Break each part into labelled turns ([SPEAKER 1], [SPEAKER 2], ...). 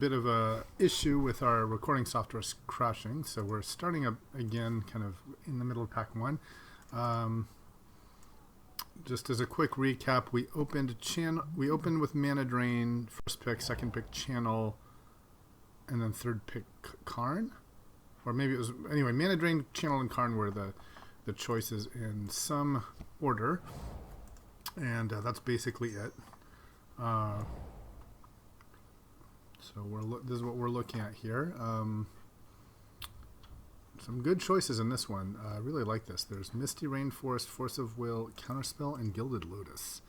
[SPEAKER 1] bit of a issue with our recording software crashing, so we're starting up again kind of in the middle of pack one. Just as a quick recap, we opened with Mana Drain, first pick, second pick Channel, and then third pick Karn, or maybe it was, anyway, Mana Drain, Channel, and Karn were the choices in some order, and that's basically it. So this is what we're looking at here. Some good choices in this one. I really like this. There's Misty Rainforest, Force of Will, Counterspell, and Gilded Lotus.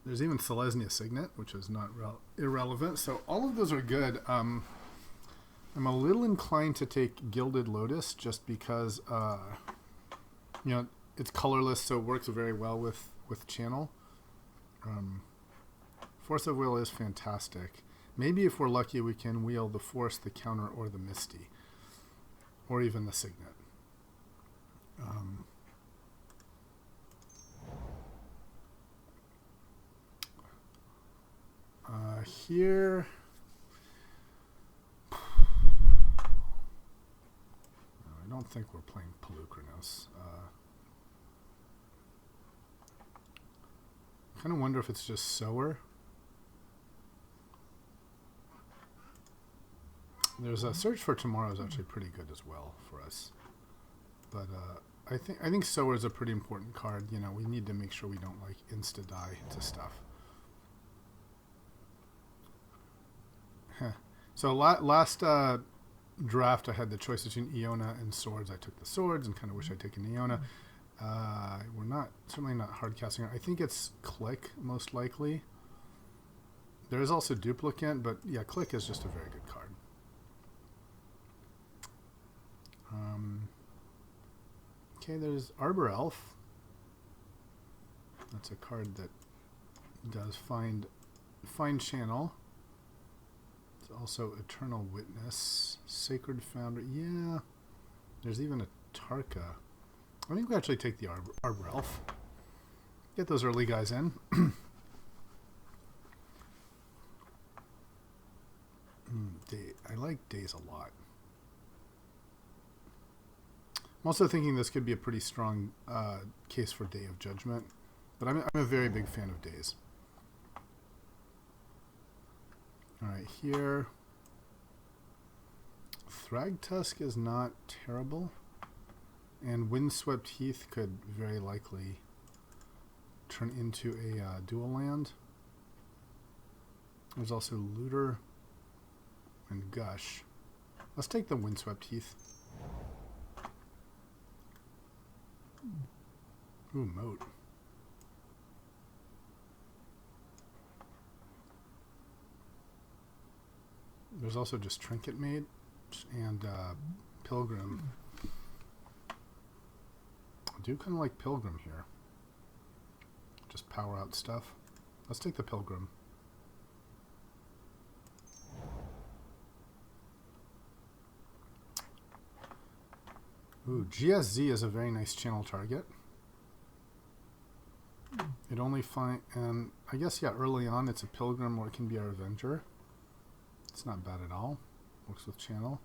[SPEAKER 1] There's even Selesnya Signet, which is not irrelevant. So all of those are good. I'm a little inclined to take Gilded Lotus just because, it's colorless, so it works very well with Channel. Force of Will is fantastic. Maybe if we're lucky, we can wheel the Force, the Counter, or the Misty. Or even the Signet. Here... No, I don't think we're playing Pelucranos. I kind of wonder if it's just Sower. There's a Search for Tomorrow is actually pretty good as well for us, but I think Sower is a pretty important card. You know, we need to make sure we don't like insta die to stuff. So last draft I had the choice between Iona and Swords. I took the Swords and kind of wish I'd taken Iona. We're certainly not hard casting. I think it's Click most likely. There is also Duplicant, but yeah, Click is just a very good card. Okay, there's Arbor Elf. That's a card that does find Channel. It's also Eternal Witness, Sacred Foundry. Yeah, there's even a Tarka. I think we actually take the Arbor Elf. Get those early guys in. I like Days a lot. I'm also thinking this could be a pretty strong case for Day of Judgment, but I'm a very big fan of Days. All right, here, Thragtusk is not terrible, and Windswept Heath could very likely turn into a dual land. There's also Looter and Gush. Let's take the Windswept Heath. Ooh, Moat. There's also just Trinket Mage and Pilgrim. I do kind of like Pilgrim here. Just power out stuff. Let's take the Pilgrim. Ooh, GSZ is a very nice channel target. It only and I guess, yeah, early on it's a Pilgrim or it can be our Avenger. It's not bad at all. Works with Channel.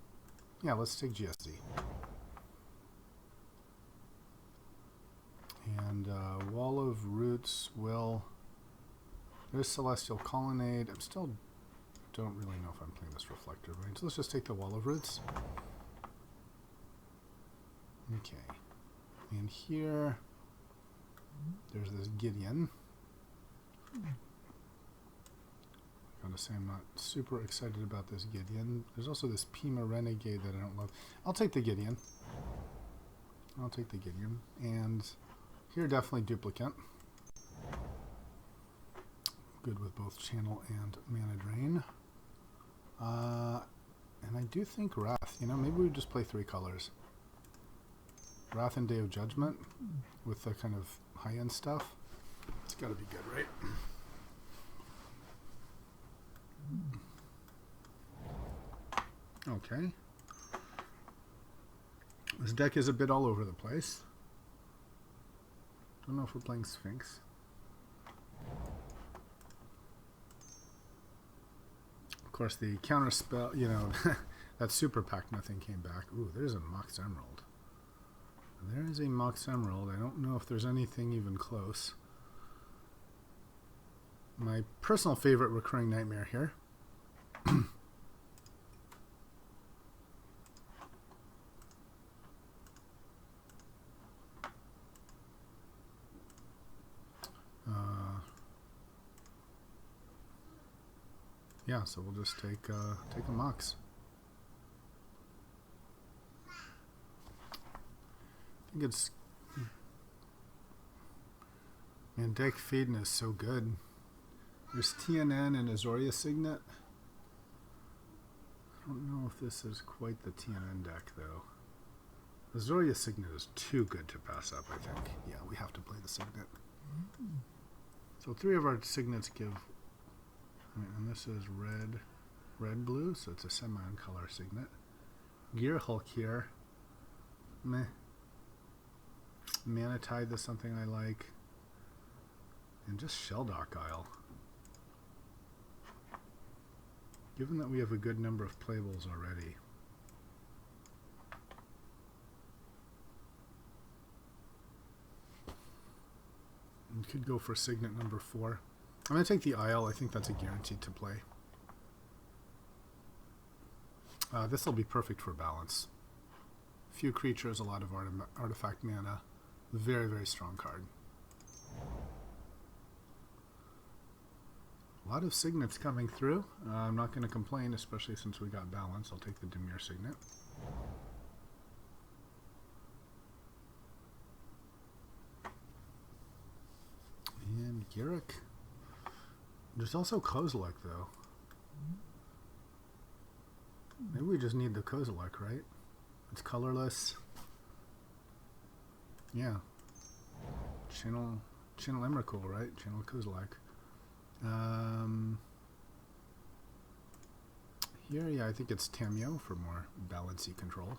[SPEAKER 1] Yeah, let's take GSZ. And Wall of Roots will... There's Celestial Colonnade. I still don't really know if I'm playing this Reflector range. So let's just take the Wall of Roots. Okay. And here, there's this Gideon. Gotta say, I'm not super excited about this Gideon. There's also this Pima Renegade that I don't love. I'll take the Gideon. And here, definitely Duplicant. Good with both Channel and Mana Drain. And I do think Wrath. You know, maybe we just play 3 colors. Wrath and Day of Judgment with the kind of high-end stuff. It's got to be good, right? Okay. This deck is a bit all over the place. Don't know if we're playing Sphinx. course, the counter spell, you know, that super pack, nothing came back. Ooh, there's a Mox Emerald. There is a Mox Emerald. I don't know if there's anything even close. My personal favorite recurring nightmare here. Yeah, so we'll just take a Mox. I think it's... Man, deck Faden is so good. There's TNN and Azoria Signet. I don't know if this is quite the TNN deck, though. Azoria Signet is too good to pass up, I think. Yeah, we have to play the Signet. So 3 of our Signets give... And this is red-blue, so it's a semi-color Signet. Gear Hulk here. Meh. Mana Tide is something I like. And just Shelldock Isle. Given that we have a good number of playables already. We could go for Signet number 4. I'm going to take the Isle. I think that's a guaranteed to play. This will be perfect for balance. Few creatures, a lot of artifact mana. Very, very strong card. A lot of Signets coming through. I'm not going to complain, especially since we got balance. I'll take the Dimir Signet. And Garrick. There's also Kozilek, though. Maybe we just need the Kozilek, right? It's colorless. Yeah. Channel Emrakul, right? Channel Kozilek. Here, yeah, I think it's Tamio for more balancey control.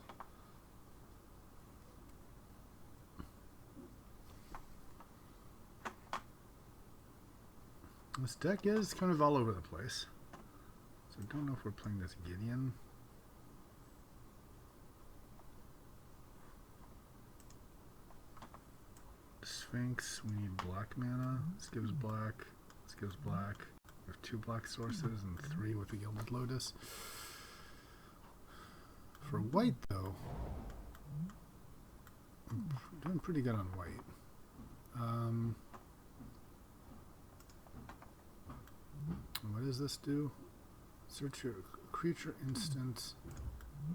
[SPEAKER 1] This deck is kind of all over the place. So I don't know if we're playing this Gideon. Sphinx, we need black mana. This gives black. This gives black. We have 2 black sources and 3 with the Gilded Lotus. For white, though, I'm doing pretty good on white. What does this do? Search your creature instant.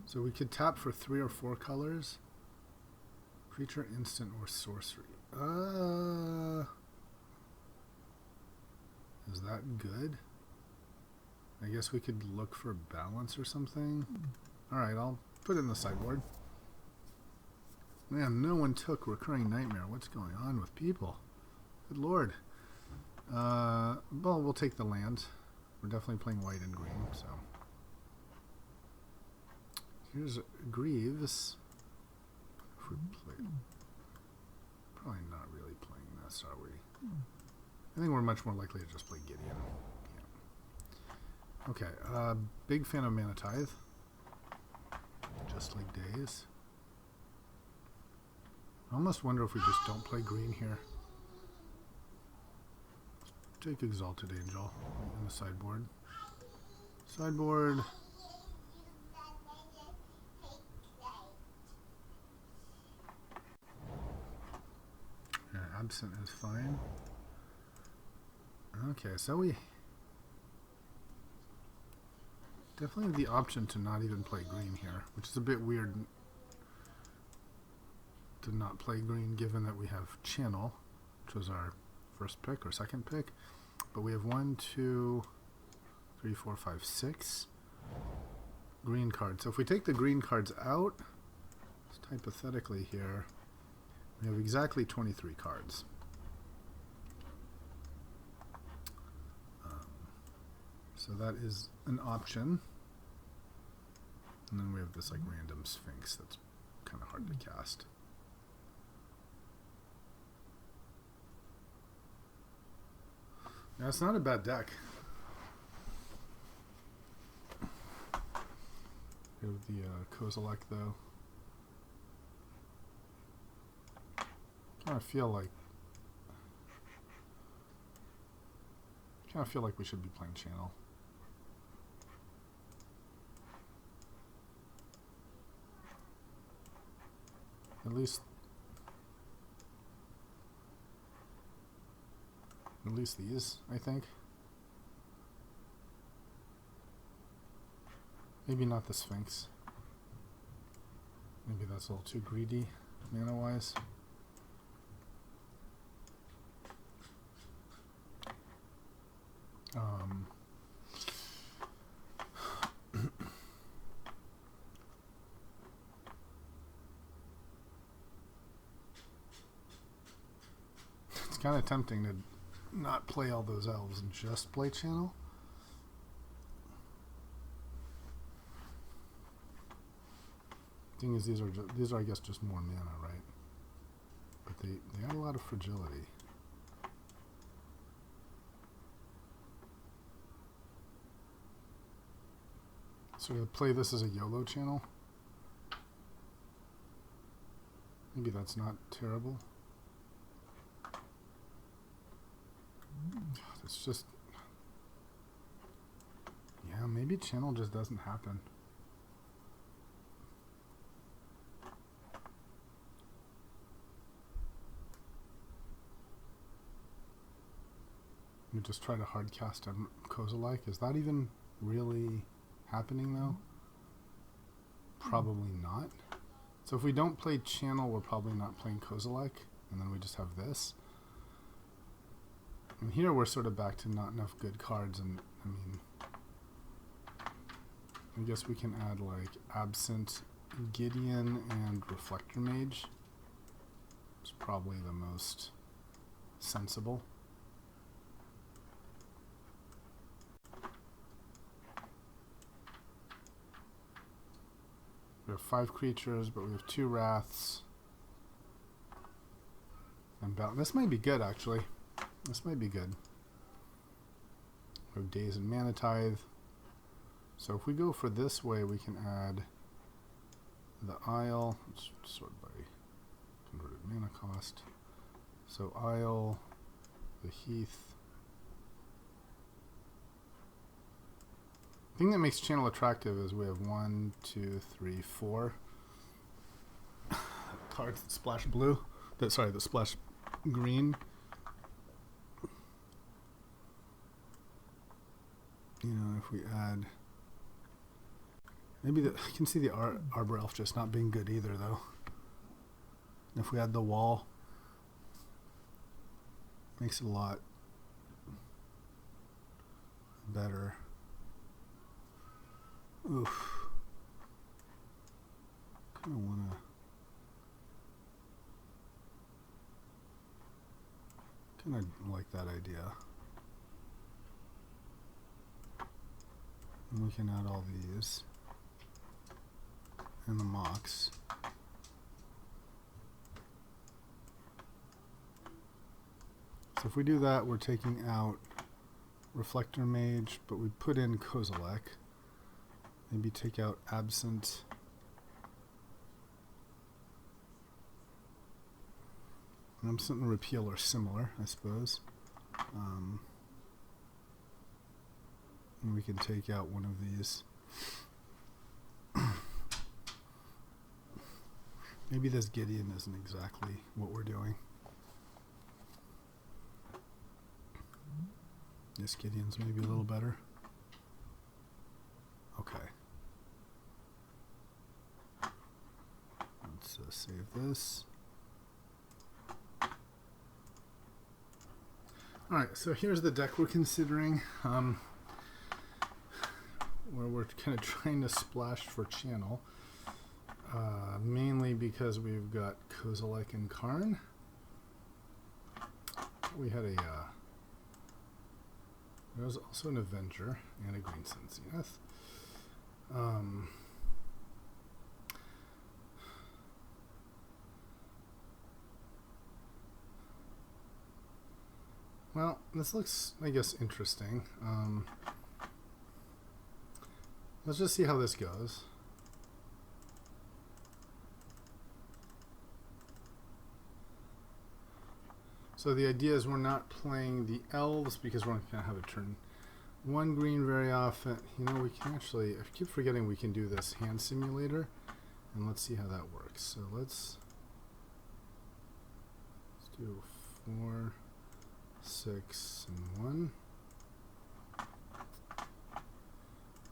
[SPEAKER 1] So we could tap for 3 or 4 colors. Creature instant or sorcery. Is that good? I guess we could look for balance or something. Alright, I'll put it in the sideboard. Man, no one took Recurring Nightmare. What's going on with people? Good lord. Well, we'll take the land. We're definitely playing white and green, so. Here's Greaves. If we play... Probably not really playing this, are we? I think we're much more likely to just play Gideon. Yeah. Okay, big fan of Mana Tithe. Just like Days. I almost wonder if we just don't play green here. Take Exalted Angel in the sideboard. Sideboard. Yeah, Absent is fine. Okay, so we definitely have the option to not even play green here, which is a bit weird to not play green given that we have Channel, which was our first pick or second pick. But we have 1, 2, 3, 4, 5, 6 green cards. So if we take the green cards out, just hypothetically here, we have exactly 23 cards. So that is an option. And then we have this like random Sphinx that's kind of hard to cast. Yeah, it's not a bad deck. Go with the Kozilek though. Kind of feel like we should be playing channel. At least these, I think. Maybe not the Sphinx. Maybe that's a little too greedy, mana-wise. It's kind of tempting to not play all those elves and just play channel. Thing is, these are I guess just more mana, right? But they add a lot of fragility. So to play this as a YOLO channel, maybe that's not terrible. It's just, yeah, maybe channel just doesn't happen. You just try to hard cast a Kozilek. Is that even really happening though? Probably not. So if we don't play channel, we're probably not playing Kozilek, and then we just have this. And here we're sort of back to not enough good cards, and I mean, I guess we can add like Absent Gideon and Reflector Mage. It's probably the most sensible. We have 5 creatures, but we have 2 Wraths. And this might be good, actually. This might be good. We have Daze and Mana Tithe. So if we go for this way, we can add the Isle. Let's sort by converted mana cost. So Isle, the Heath. The thing that makes channel attractive is we have 1, 2, 3, 4 cards that splash blue. That splash green. You know, if we add, maybe I can see the Arbor Elf just not being good either, though. If we add the Wall, makes it a lot better. Oof. Kind of want to. Kind of like that idea. And we can add all these and the Mox. So if we do that, we're taking out Reflector Mage, but we put in Kozilek. Maybe take out Absent. Absent and Repeal are similar, I suppose. And we can take out one of these. Maybe this Gideon isn't exactly what we're doing. This Gideon's maybe a little better. Okay. Let's save this. Alright, so here's the deck we're considering. Where we're kind of trying to splash for channel, mainly because we've got Kozilek and Karn. We had there was also an Avenger and a Green Sun Zenith. Well, this looks, I guess, interesting. Let's just see how this goes. So the idea is we're not playing the elves because we're not going to have a turn one green very often. You know, we can actually, I keep forgetting we can do this hand simulator, and let's see how that works. So let's do 4, 6, and 1.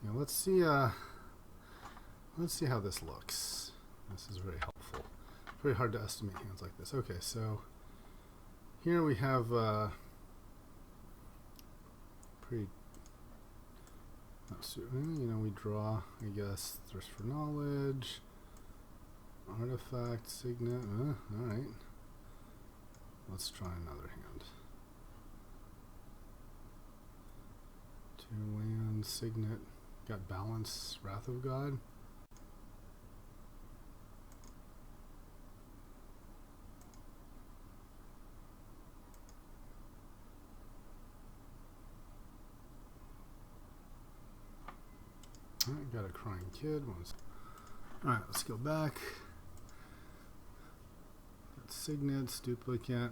[SPEAKER 1] Now let's see how this looks. This is very helpful. Very hard to estimate hands like this. Okay, so here we have pretty, you know, we draw, I guess, thirst for knowledge, artifact, signet. All right. Let's try another hand. 2 land, signet, got balance, Wrath of God. Alright, got a crying kid. Alright, let's go back. Got signets, duplicate.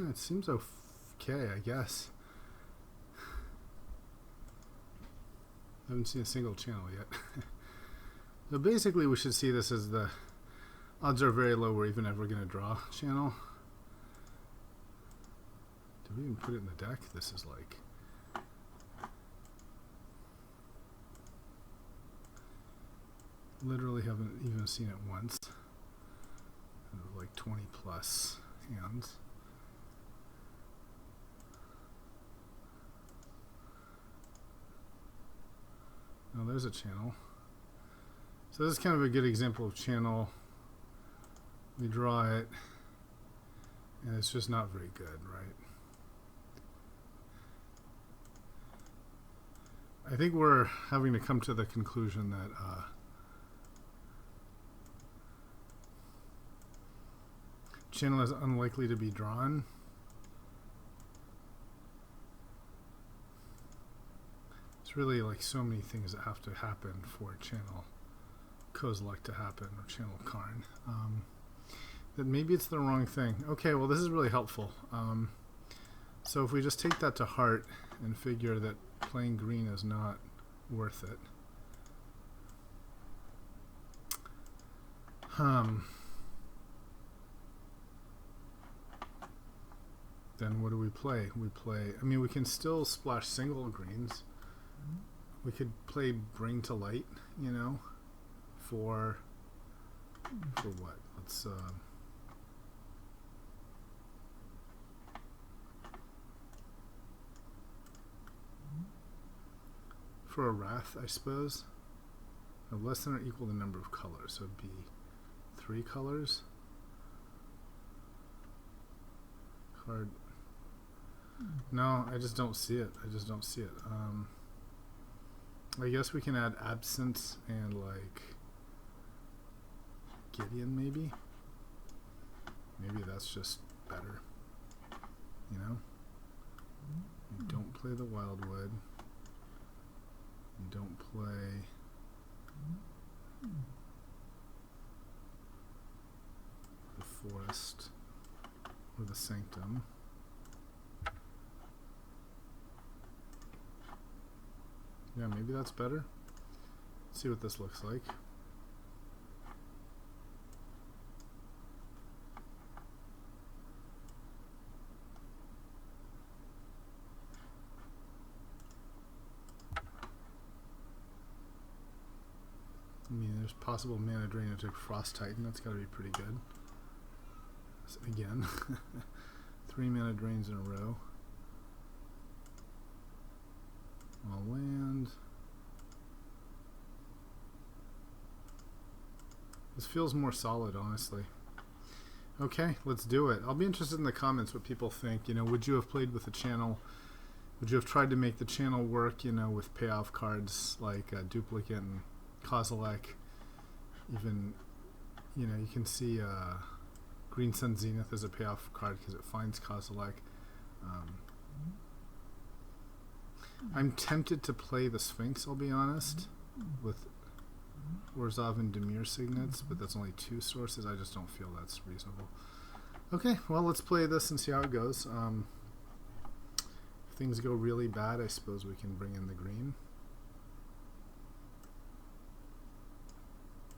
[SPEAKER 1] It seems okay, I guess. Haven't seen a single channel yet. So basically we should see this as the odds are very low we're even ever going to draw channel. Did we even put it in the deck? This is like... literally haven't even seen it once. Like 20 plus hands. Oh, there's a channel. So this is kind of a good example of channel. We draw it, and it's just not very good, right? I think we're having to come to the conclusion that channel is unlikely to be drawn. It's really like so many things that have to happen for channel Kozilek to happen, or channel Karn. That maybe it's the wrong thing. Okay, well this is really helpful. So if we just take that to heart and figure that playing green is not worth it. Then what do we play? We play, I mean, we can still splash single greens. We could play Bring to Light, you know, for what? Let's for a Wrath, I suppose. Of less than or equal the number of colors, so it'd be 3 colors. Card. No, I just don't see it. I just don't see it. I guess we can add Absence and like Gideon, maybe. Maybe that's just better. You know? You don't play the Wildwood. You don't play the Forest or the Sanctum. Yeah, maybe that's better. Let's see what this looks like. I mean, there's possible mana drain into Frost Titan. That's got to be pretty good. So again, 3 mana drains in a row. All land. This feels more solid, honestly. Okay, let's do it. I'll be interested in the comments what people think. You know, would you have played with the channel? Would you have tried to make the channel work, you know, with payoff cards like Duplicate and Kozilek? Even, you know, you can see Green Sun Zenith as a payoff card because it finds Kozilek. I'm tempted to play the Sphinx, I'll be honest, with Orzhov and Demir signets, but that's only 2 sources. I just don't feel that's reasonable. Okay, well, let's play this and see how it goes. If things go really bad, I suppose we can bring in the green.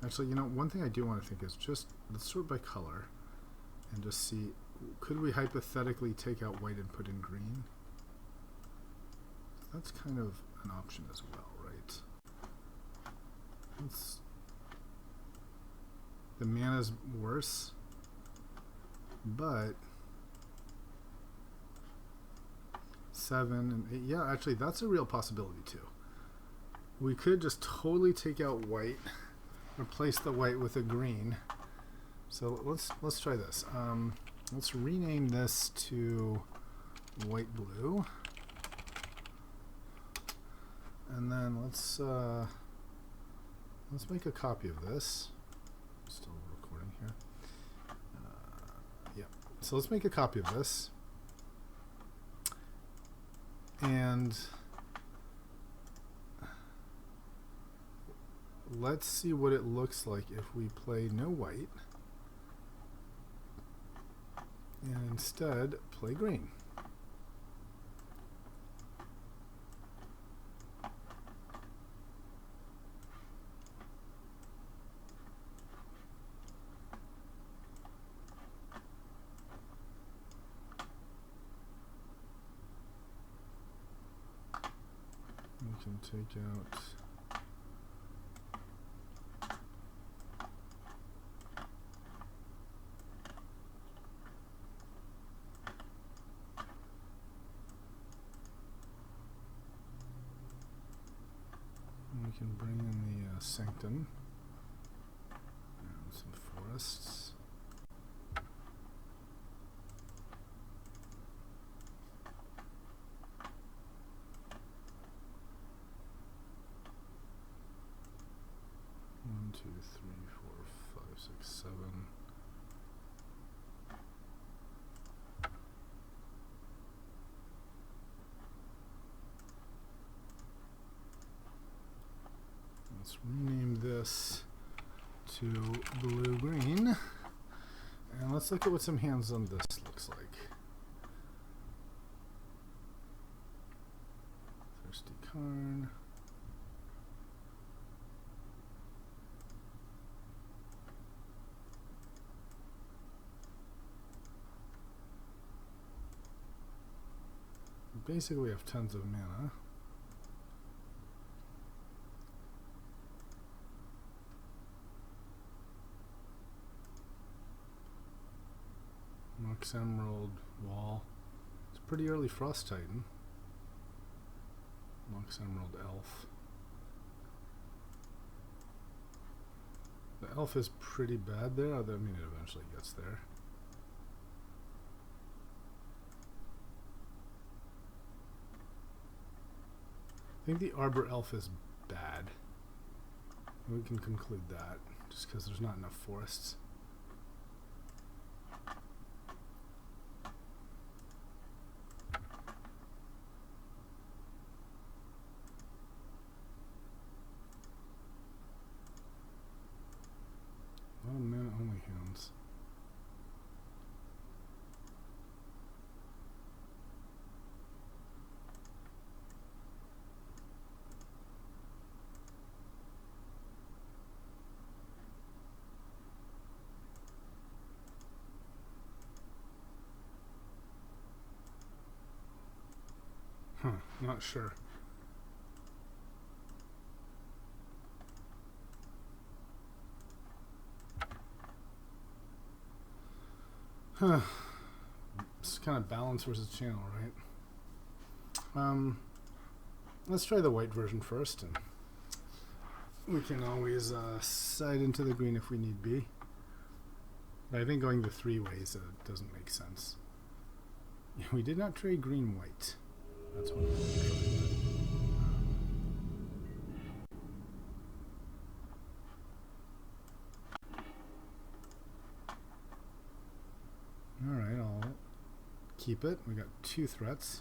[SPEAKER 1] Actually, you know, one thing I do want to think is just, let's sort by color and just see, could we hypothetically take out white and put in green? That's kind of an option as well, right? The mana's worse, but 7 and 8, yeah, actually that's a real possibility too. We could just totally take out white, replace the white with a green. So let's try this. Let's rename this to white blue, and then let's make a copy of this. Still recording here. Yeah. So let's make a copy of this, and let's see what it looks like if we play no white and instead play green. We can take out we can bring in the sanctum and some forests. One, two, three, four, five, six, 7. Let's rename this to blue-green, and let's look at what some hands on this looks like. Thirsty Karn. Basically, we have tons of mana. Mox Emerald Wall. It's pretty early Frost Titan. Mox Emerald Elf. The elf is pretty bad there, although I mean it eventually gets there. I think the Arbor Elf is bad. We can conclude that just because there's not enough forests. A lot of mana only hands. Huh, not sure. Huh. It's kind of balance versus channel, right? Let's try the white version first, and we can always side into the green if we need be. But I think going the 3 ways doesn't make sense. We did not trade green-white. That's what we're trying. Alright, I'll keep it. We got 2 threats.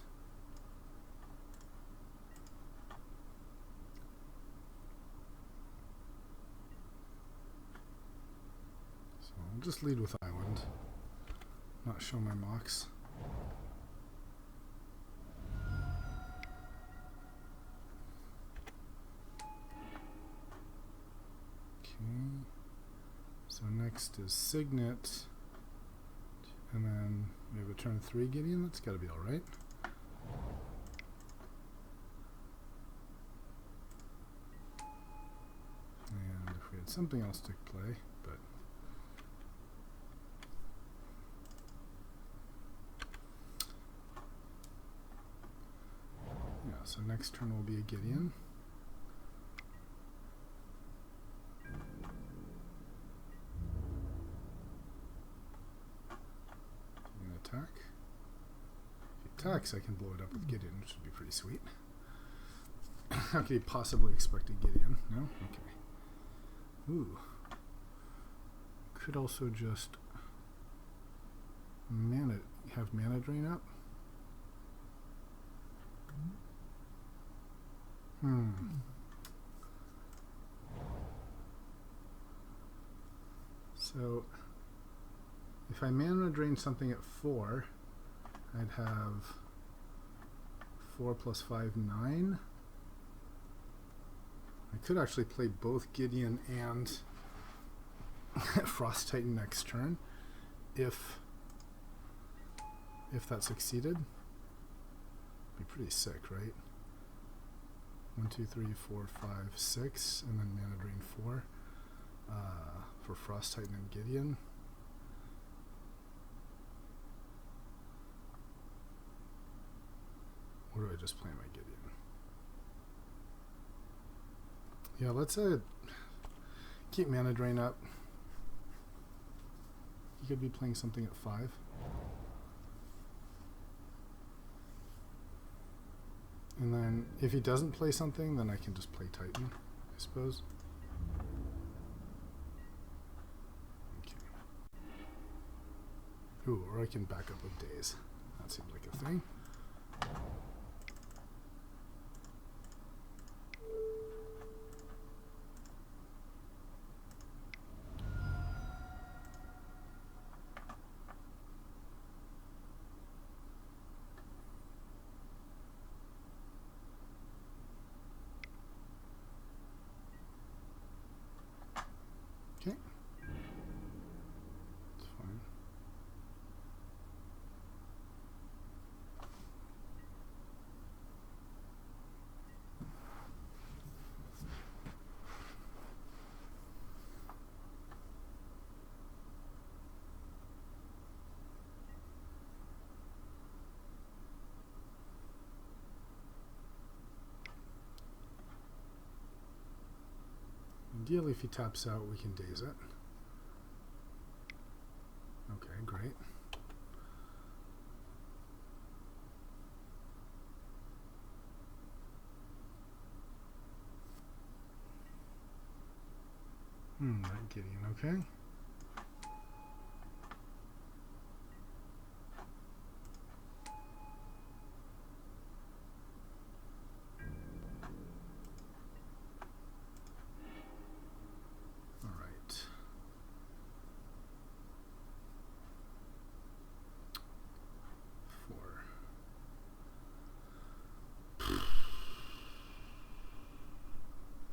[SPEAKER 1] just lead with island. Not show my mocks. Okay. So next is Signet. And then we have a turn 3 Gideon. That's got to be all right. And if we had something else to play, but yeah, so next turn will be a Gideon. Attack. If he attacks, I can blow it up with Gideon, which would be pretty sweet. How could he possibly expect a Gideon? No? Okay. Ooh. Could also just have mana drain up. So if I mana drain something at 4, I'd have 4 plus 5, 9. I could actually play both Gideon and Frost Titan next turn if that succeeded. Be pretty sick, right? 1, 2, 3, 4, 5, 6, and then mana drain 4 for Frost Titan and Gideon. Or do I just play my Gideon? Yeah, let's keep mana drain up. He could be playing something at 5. And then if he doesn't play something, then I can just play Titan, I suppose. Okay. Ooh, or I can back up with Daze. That seems like a thing. Okay. That's fine. Ideally, if he taps out, we can daze it. Okay, great. That Gideon, okay.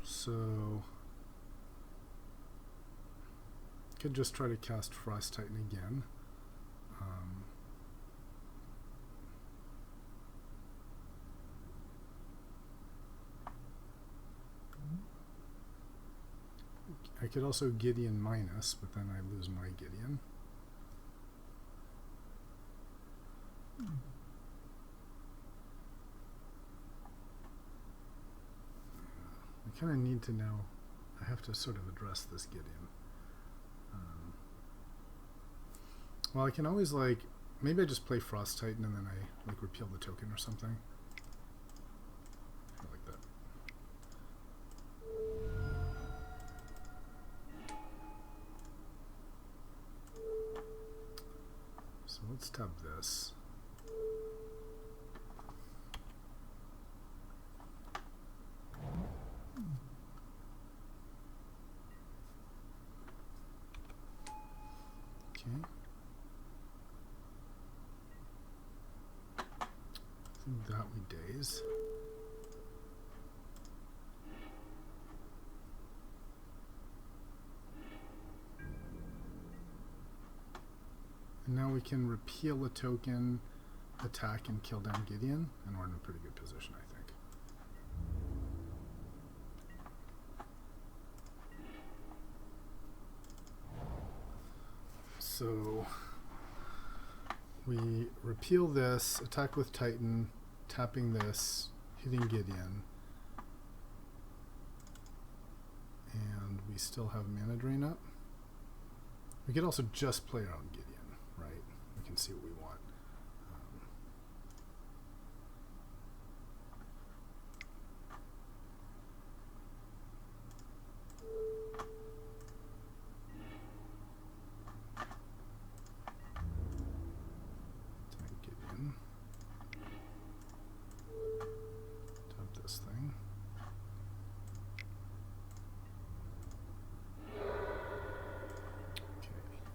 [SPEAKER 1] So could just try to cast Frost Titan again. I could also Gideon minus, but then I lose my Gideon. I kind of need to know. I have to sort of address this Gideon. Well, I can always, like, maybe I just play Frost Titan and then I, like, repeal the token or something. I like that. So let's tab this. That we daze. And now we can repeal a token, attack, and kill down Gideon, and we're in a pretty good position, I think. So we repeal this, attack with Titan, tapping this, hitting Gideon, and we still have mana drain up. We could also just play our own Gideon, right? We can see what we want.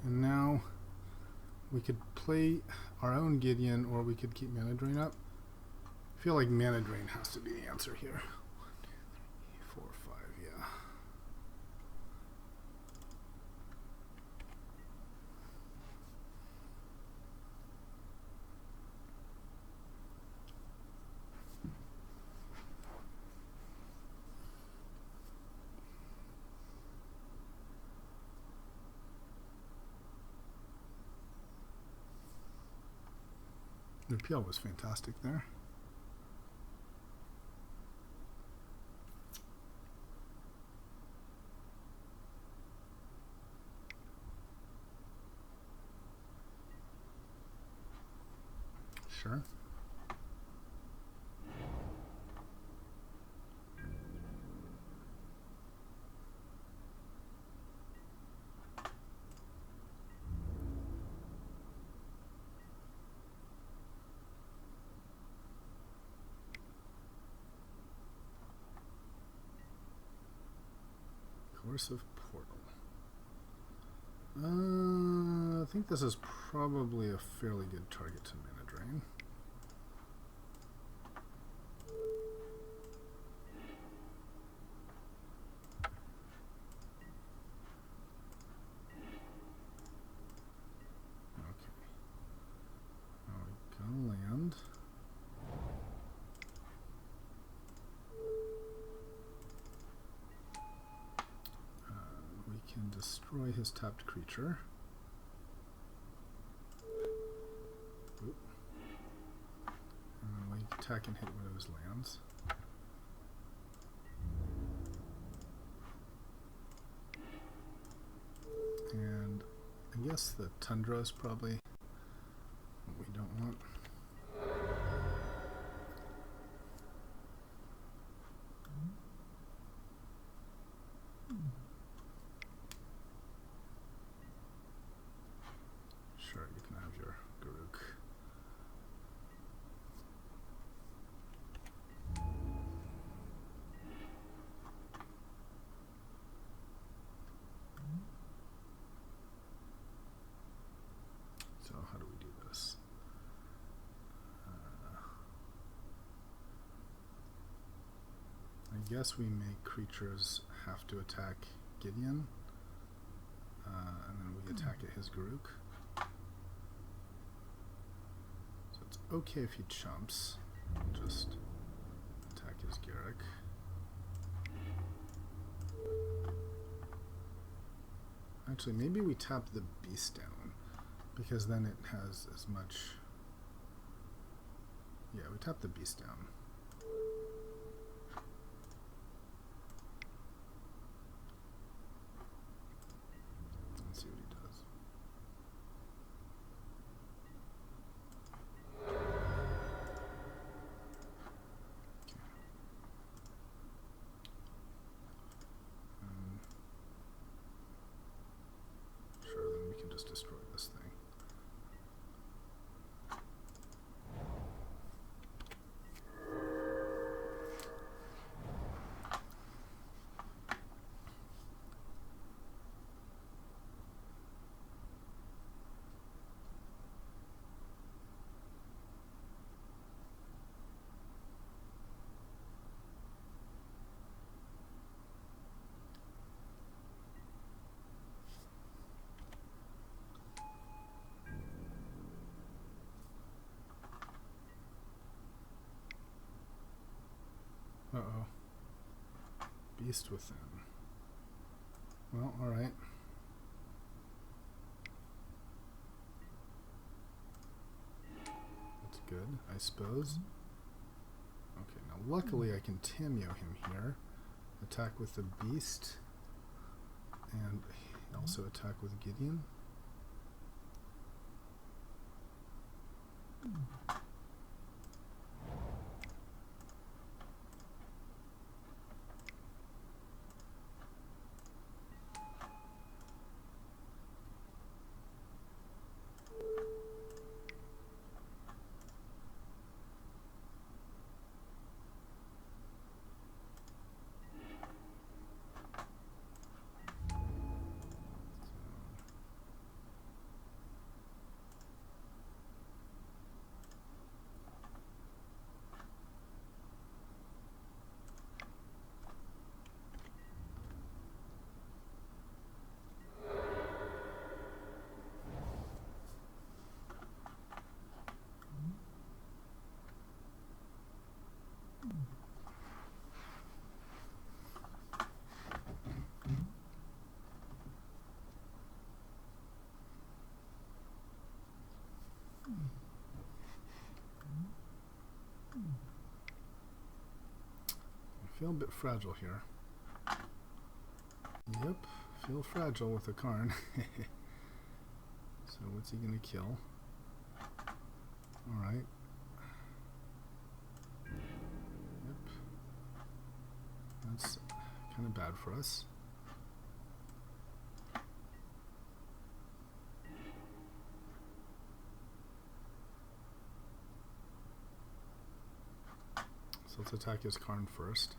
[SPEAKER 1] And now we could play our own Gideon, or we could keep mana drain up. I feel like mana drain has to be the answer here. 1, 2, 3, 4, 5, yeah. The repeal was fantastic there. Sure. Coercive Portal. I think this is probably a fairly good target to mana drain. Okay. Now we gotta land. Can destroy his tapped creature. Oop. And then we attack and hit one of his lands. And I guess the Tundra is probably what we don't want. Sure, you can have your Garuk. So how do we do this? I guess we make creatures have to attack Gideon, and then we attack at his Garuk. Okay, if he chumps, we'll just attack his Garruk. Actually, maybe we tap the beast down, because then it has as much. Yeah, we tap the beast down. Let's see what he does. Just destroy this thing. beast within. Well, alright. That's good, I suppose. Okay, now luckily I can Tamio him here. Attack with the beast. And also attack with Gideon. I feel a bit fragile here. Yep, feel fragile with a Karn. So what's he gonna kill? Alright. Yep. That's kind of bad for us. So let's attack his Karn first.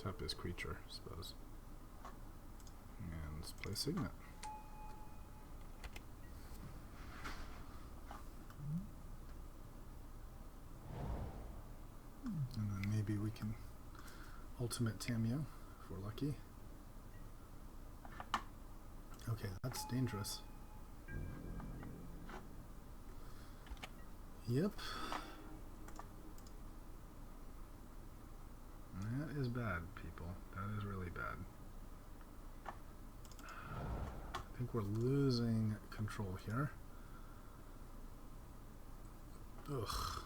[SPEAKER 1] Tap his creature, I suppose. And let's play Signet. And then maybe we can ultimate Tamio if we're lucky. Okay, that's dangerous. Yep. That is bad, people. That is really bad. I think we're losing control here. Ugh.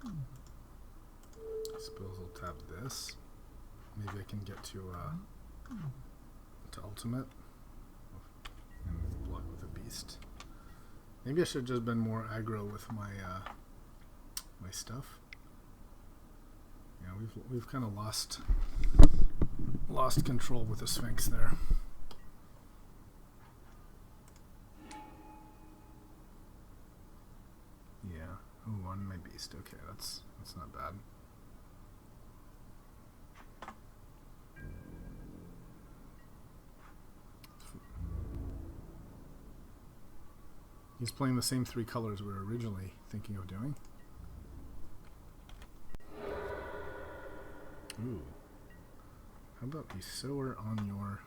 [SPEAKER 1] I suppose I'll tap this. Maybe I can get to ultimate and block with a beast. Maybe I should have just been more aggro with my my stuff. Yeah, we've kind of lost control with the Sphinx there. Yeah. Ooh, on my beast. Okay, that's not bad. He's playing the same three colors we were originally thinking of doing. Ooh. How about a sower on your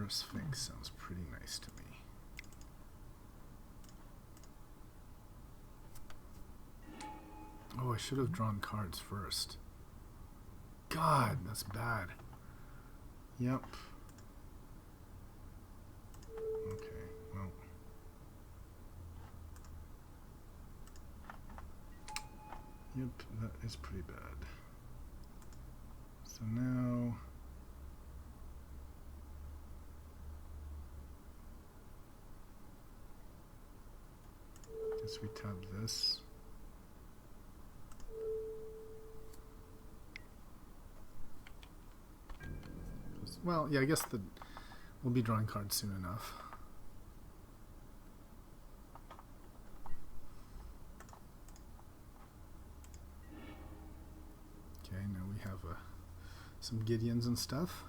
[SPEAKER 1] Sphinx? Sounds pretty nice to me. Oh, I should have drawn cards first. God, that's bad. Yep. Okay, well. Yep, that is pretty bad. So now... guess we tab this. Well, yeah, I guess we'll be drawing cards soon enough. Okay, now we have some Gideons and stuff.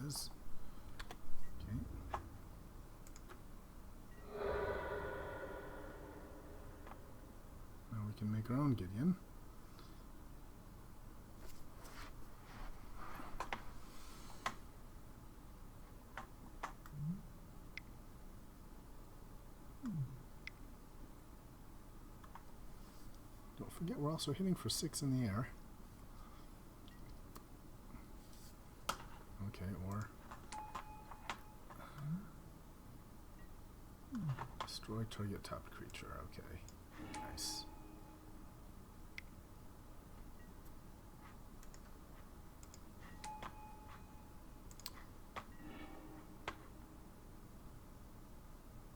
[SPEAKER 1] is. Okay. Now we can make our own Gideon. Don't forget we're also hitting for 6 in the air. Okay, or destroy target tapped creature. Okay, nice.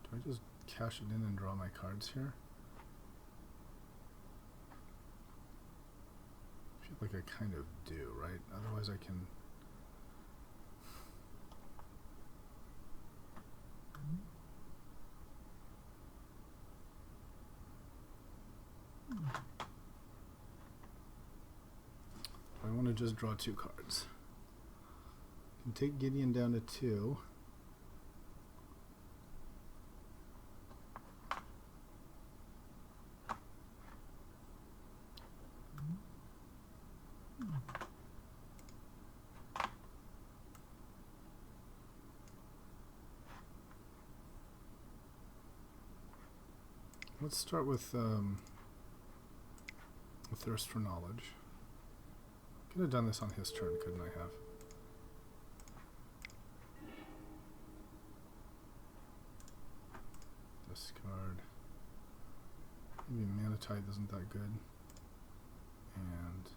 [SPEAKER 1] Do I just cash it in and draw my cards here? I feel like I kind of do, right? Otherwise I can... I want to just draw 2 cards. I can take Gideon down to 2. Let's start with a Thirst for Knowledge. Could have done this on his turn, couldn't I have? Discard. Maybe Mana Tide isn't that good. And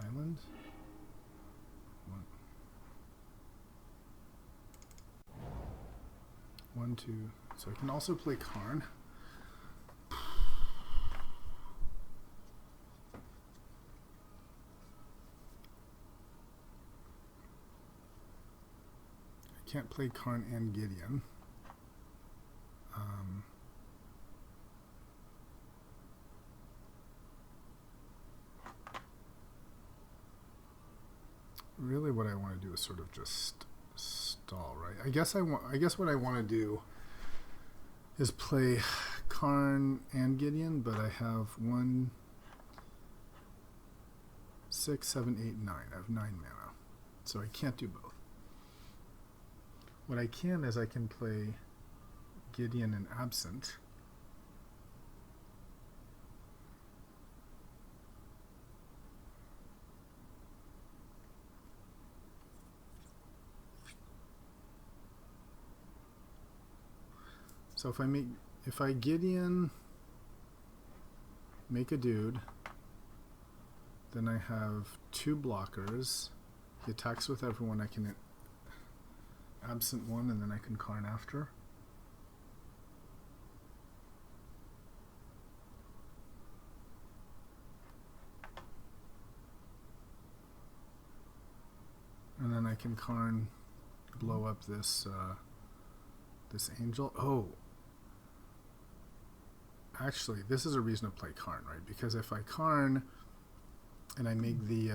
[SPEAKER 1] Island. 1, 2. So I can also play Karn. Can't play Karn and Gideon. Really, what I want to do is sort of just stall, right? I guess what I want to do is play Karn and Gideon, but I have 1, 6, 7, 8, 9. I have 9 mana, so I can't do both. What I can is I can play Gideon and Absent. So if I Gideon, make a dude, then I have 2 blockers. He attacks with everyone. I can Absent 1, and then I can Karn after. And then I can Karn, blow up this this angel. Oh, actually, this is a reason to play Karn, right? Because if I Karn and I make the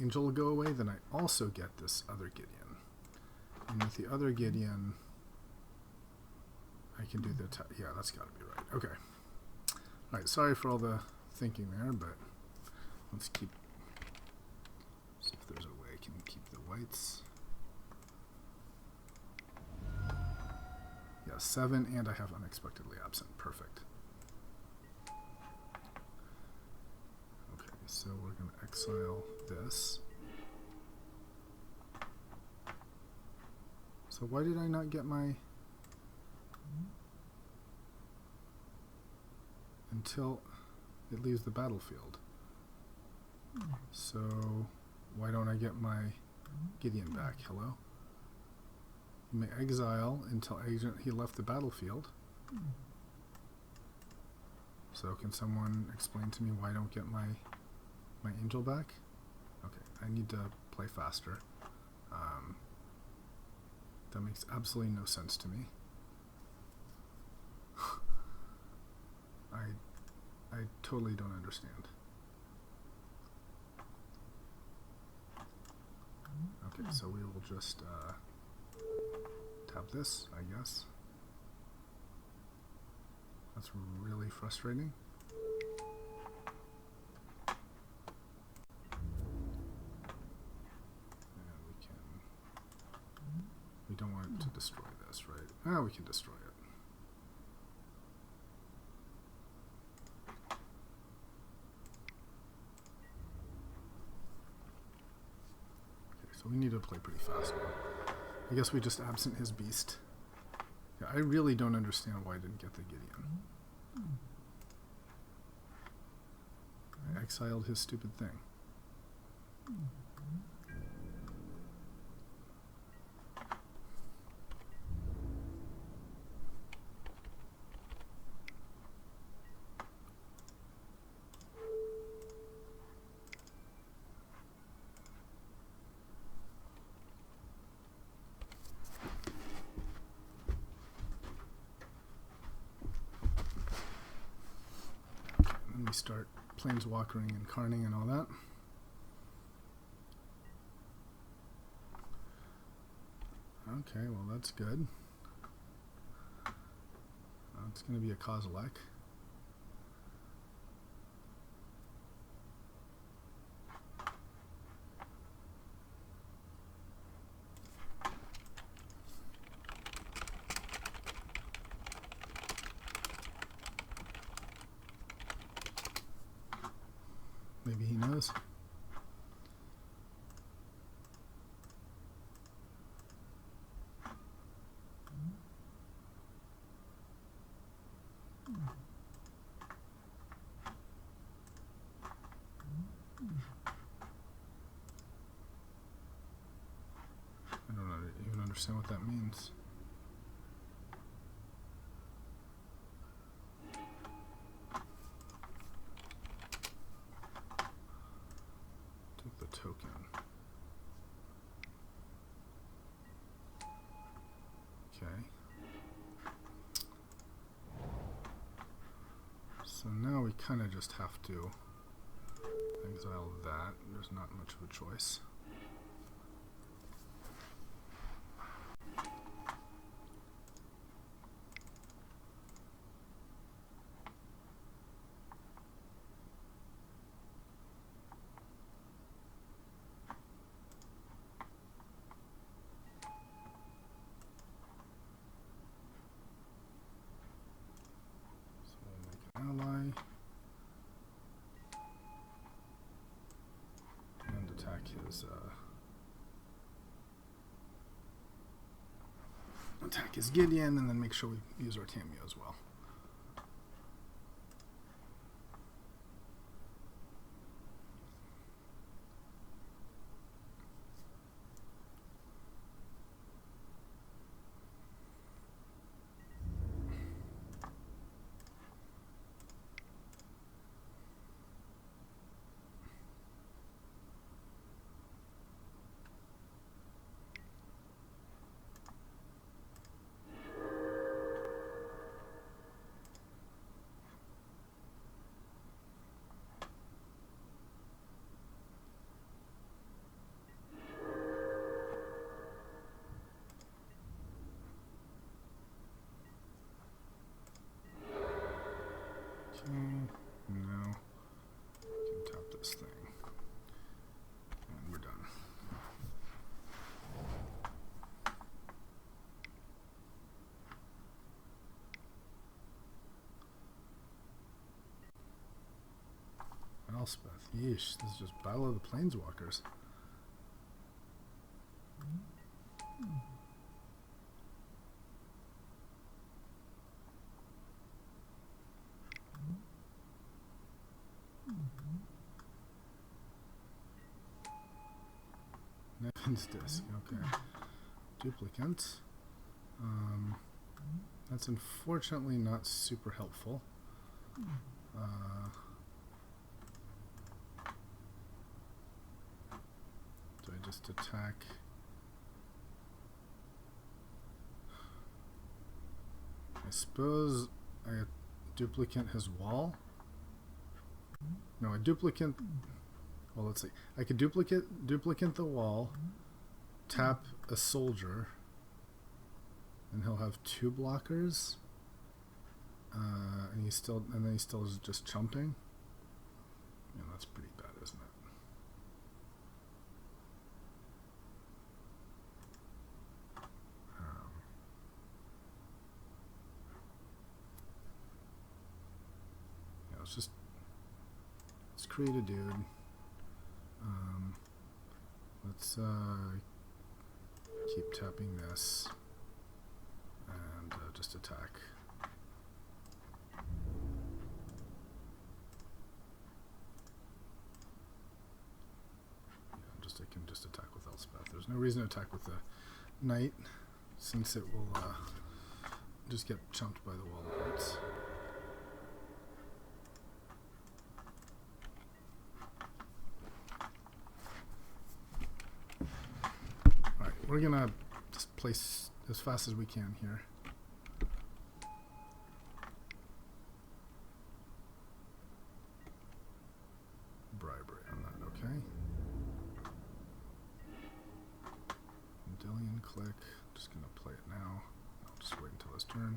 [SPEAKER 1] angel go away, then I also get this other Gideon. And with the other Gideon, I can do the... yeah, that's got to be right. Okay. All right, sorry for all the thinking there, but let's see if there's a way I can keep the whites. Yeah, 7, and I have Unexpectedly Absent. Perfect. Okay, so we're going to exile this. So why did I not get my... until it leaves the battlefield? So why don't I get my Gideon back? Hello? You may exile until he left the battlefield. So can someone explain to me why I don't get my angel back? Okay, I need to play faster. That makes absolutely no sense to me. I totally don't understand. Okay, Okay, so we will just tap this, I guess. That's really frustrating. We don't want to destroy this, right? Ah, we can destroy it. Okay, so we need to play pretty fast now. I guess we just absent his beast. Yeah, I really don't understand why I didn't get the Gideon. I exiled his stupid thing. And we start planeswalkering and carning and all that. Okay, well that's good. It's going to be a Kozilek. Maybe he knows. I don't even understand what that means. Take the token. Okay. So now we kind of just have to exile that. There's not much of a choice. Ally and attack his Gideon, and then make sure we use our Tamio as well. Now we can tap this thing, and we're done. Elspeth, yeesh, this is just Battle of the Planeswalkers. Nevin's Disc, okay. Duplicant. That's unfortunately not super helpful. Do I just attack? I suppose I duplicate his wall. No, I duplicate. Well, let's see. I could duplicate the wall, tap a soldier, and he'll have 2 blockers, and then he still is just chumping. Yeah, that's pretty bad, isn't it? Yeah, let's create a dude. Let's keep tapping this and just attack. I can just attack with Elspeth. There's no reason to attack with the knight, since it will just get chumped by the wall of hearts. Alright, we're gonna just place as fast as we can here. Bribery on that, okay. Click. Just gonna play it now. I'll just wait until his turn.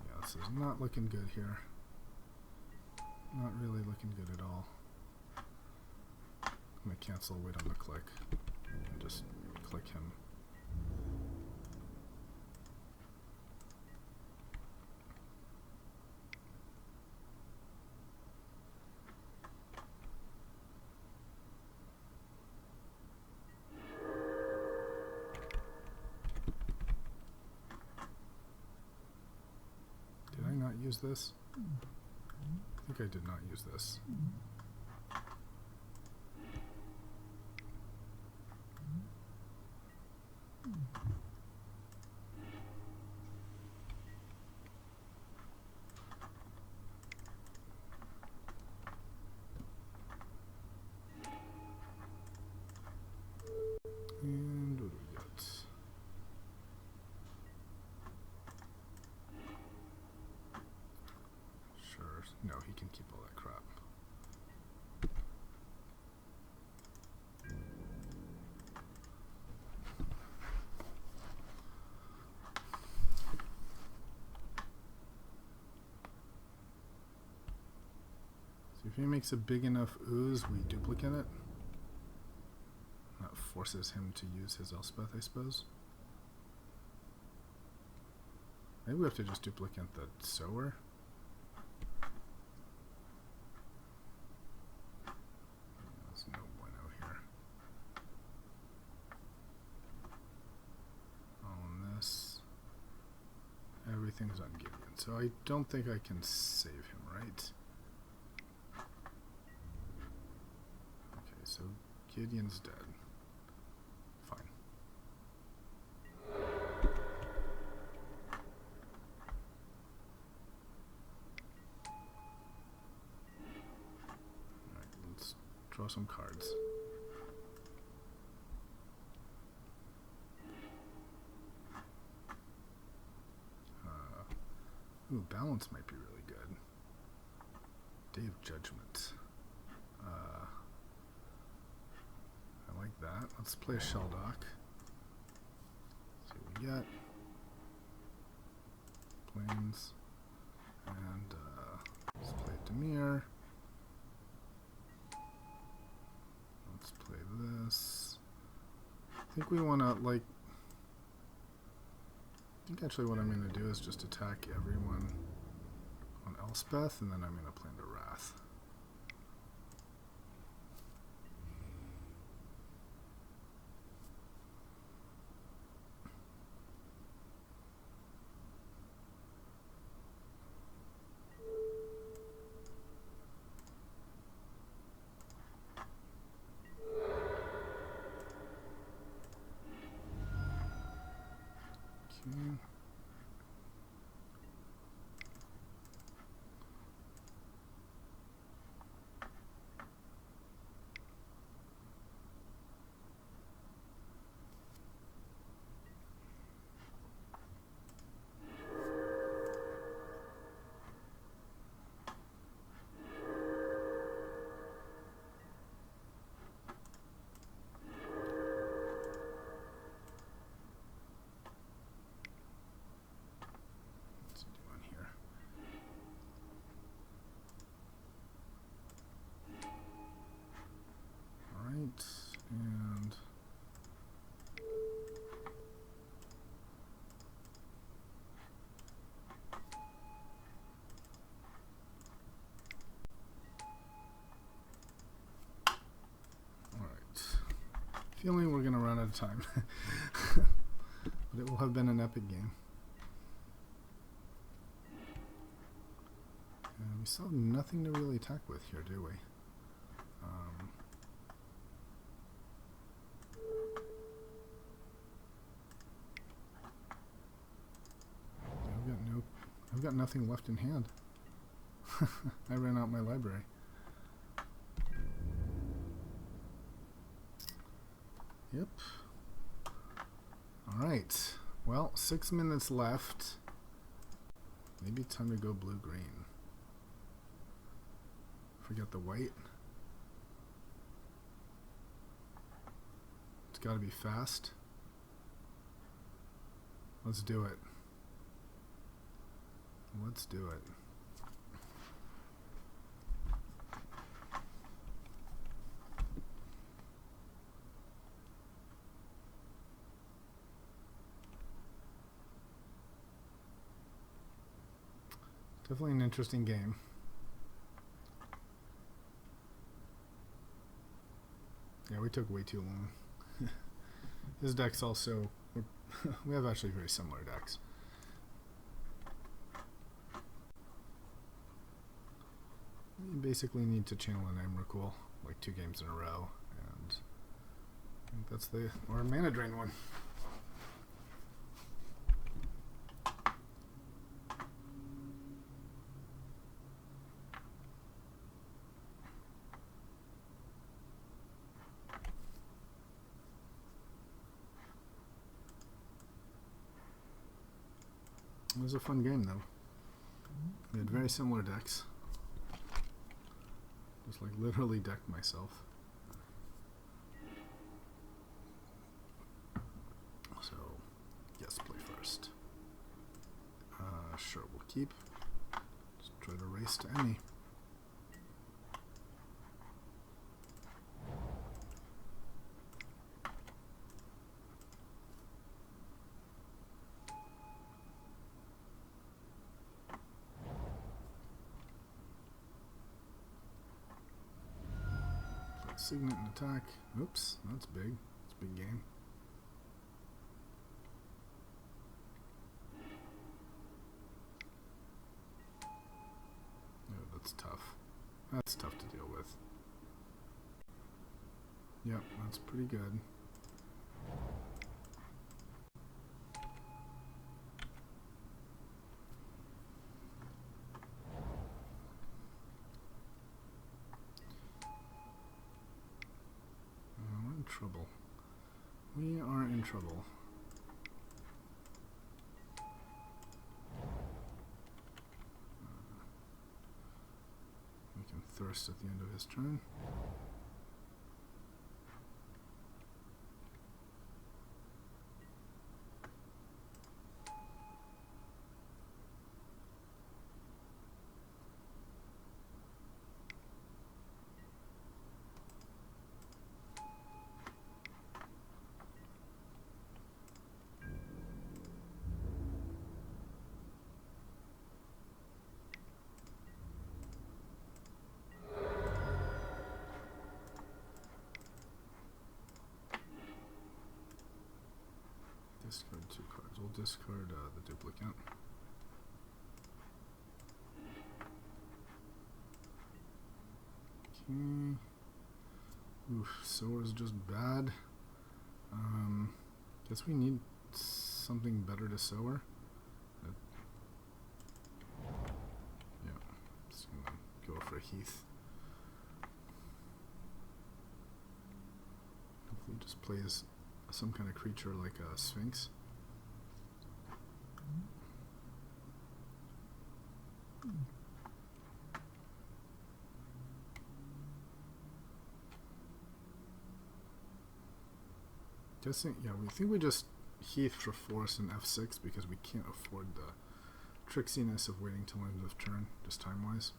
[SPEAKER 1] Yeah, this is not looking good here. Not really looking good at all. I'm gonna cancel, wait on the click, and just click him. Use this? I think I did not use this. And what do we got? No, he can keep all that crap. So if he makes a big enough ooze, we duplicate it. That forces him to use his Elspeth, I suppose. Maybe we have to just duplicate the sower. Everything's on Gideon, so I don't think I can save him, right? Okay, so Gideon's dead. Fine. Alright, let's draw some cards. Ooh, balance might be really good. Day of Judgment. I like that. Let's play a Shelldock. See what we get. Plains. And let's play Demir. Let's play this. I think we want to, like, I think actually what I'm going to do is just attack everyone on Elspeth, and then I'm going to plan to Wrath. feeling we're gonna run out of time. But it will have been an epic game. We still have nothing to really attack with here, do we? I've got nothing left in hand. I ran out my library. Yep. Alright. Well, 6 minutes left. Maybe it's time to go blue-green. Forget the white. It's got to be fast. Let's do it. Let's do it. Definitely an interesting game. Yeah, we took way too long. His deck's also... we have actually very similar decks. You basically need to channel an Emrakul like 2 games in a row, and I think that's the or mana drain one. It was a fun game though. We had very similar decks. Just like literally decked myself. So, yes, play first. Sure, we'll keep. Just try to race to any. Signet and attack. Oops, that's big. That's a big game. Oh, that's tough. That's tough to deal with. Yep, that's pretty good. Trouble. We are in trouble. We can thirst at the end of his turn. Discard 2 cards. We'll discard the duplicate. Okay. Oof, Soar's just bad. Guess we need something better to Soar. Yeah, just gonna go for Heath. Hopefully just plays some kind of creature like a Sphinx. Guessing, yeah, we think we just Heath for force and F6 because we can't afford the tricksiness of waiting till end of turn, just time-wise.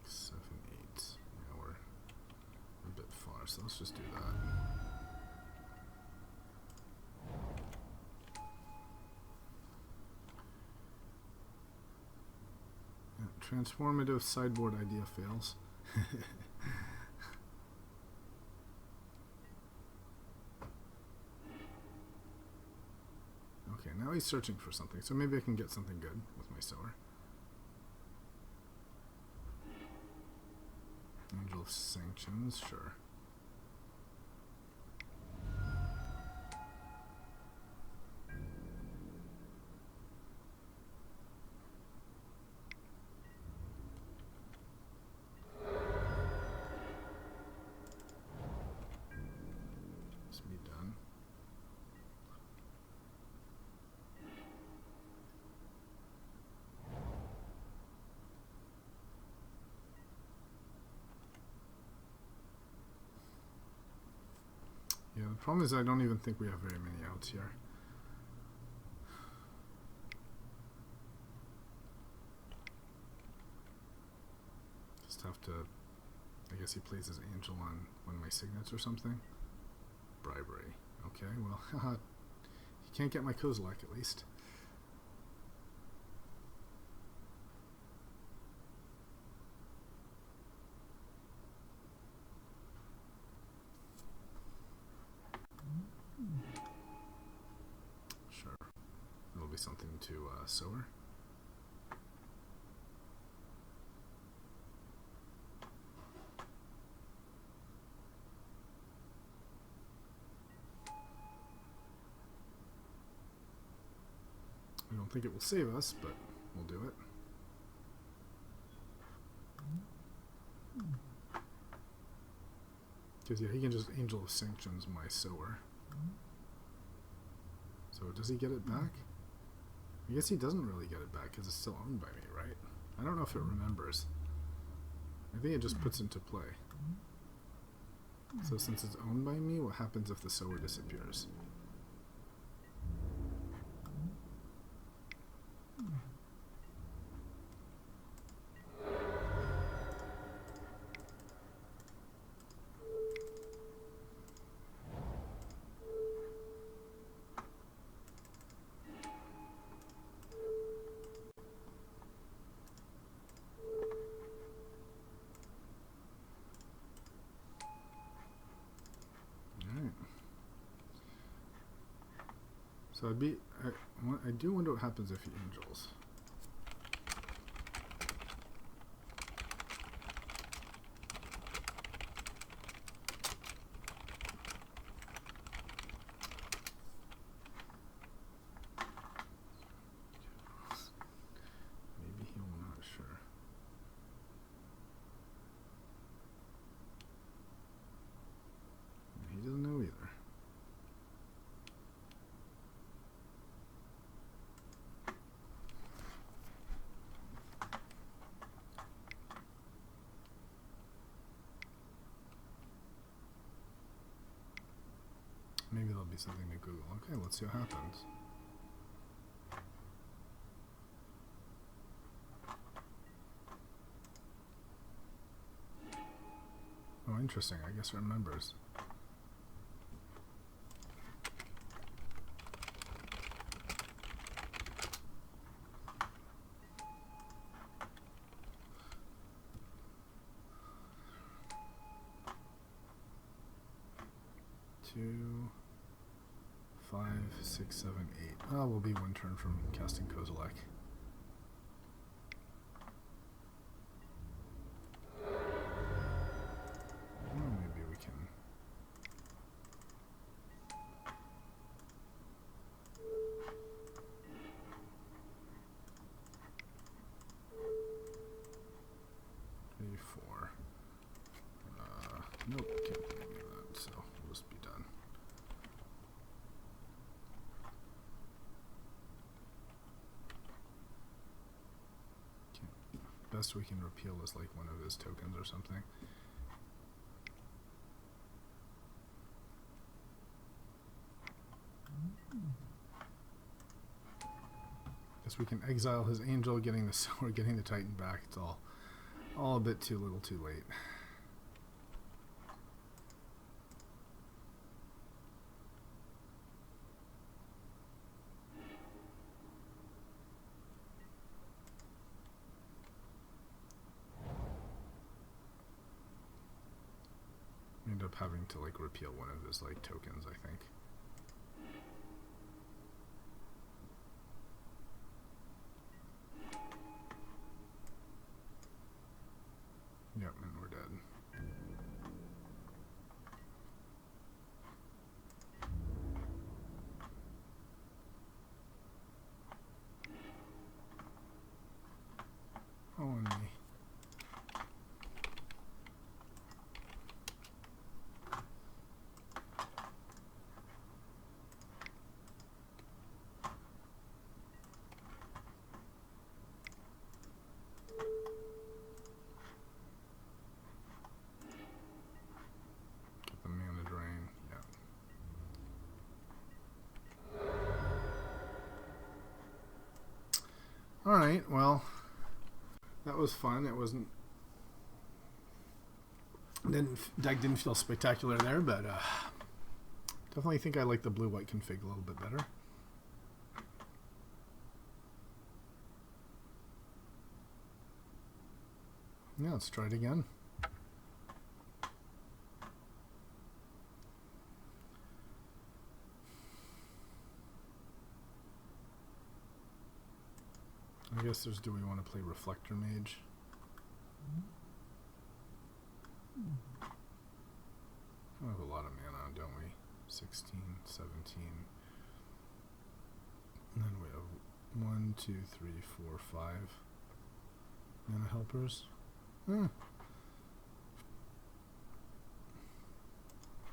[SPEAKER 1] 6, 7, 8. Yeah, we're a bit far, so let's just do that. Transformative sideboard idea fails. Okay, now he's searching for something, so maybe I can get something good with my sower. Angel of Sanctions, sure. Let's be done. Yeah, the problem is I don't even think we have very many outs here. Just have to, I guess he plays his angel on one of my signets or something. Bribery. Okay, well, haha. He can't get my Kozilek at least. Sure. That'll be something to sower. I don't think it will save us, but we'll do it. Because yeah, he can just Angel of Sanctions my sower. So does he get it back? I guess he doesn't really get it back because it's still owned by me, right? I don't know if it remembers. I think it just puts into play. So since it's owned by me, what happens if the sower disappears? So I do wonder what happens if he angels. Maybe he will not, sure. He doesn't know either. Maybe there'll be something to Google. Okay, let's see what happens. Oh, interesting. I guess it remembers. Two, 5, 6, 7, 8. Oh, we'll be one turn from casting Kozilek. Oh, maybe we can. Three, 4. Nope, can't do any of that, so we'll just be done. Best we can repeal is like one of his tokens or something. Guess we can exile his angel, getting the sword, getting the Titan back. It's all a bit too little, too late. having to like repeal one of his like tokens, I think. Yep, and we're dead. Oh, and me. Get the mana drain. Yeah. All right. Well, that was fun. It wasn't. Deck didn't feel spectacular there, but definitely think I like the blue-white config a little bit better. Yeah, let's try it again. I guess there's, do we want to play Reflector Mage? We have a lot of mana, don't we? 16, 17. And then we have 1, 2, 3, 4, 5 mana helpers.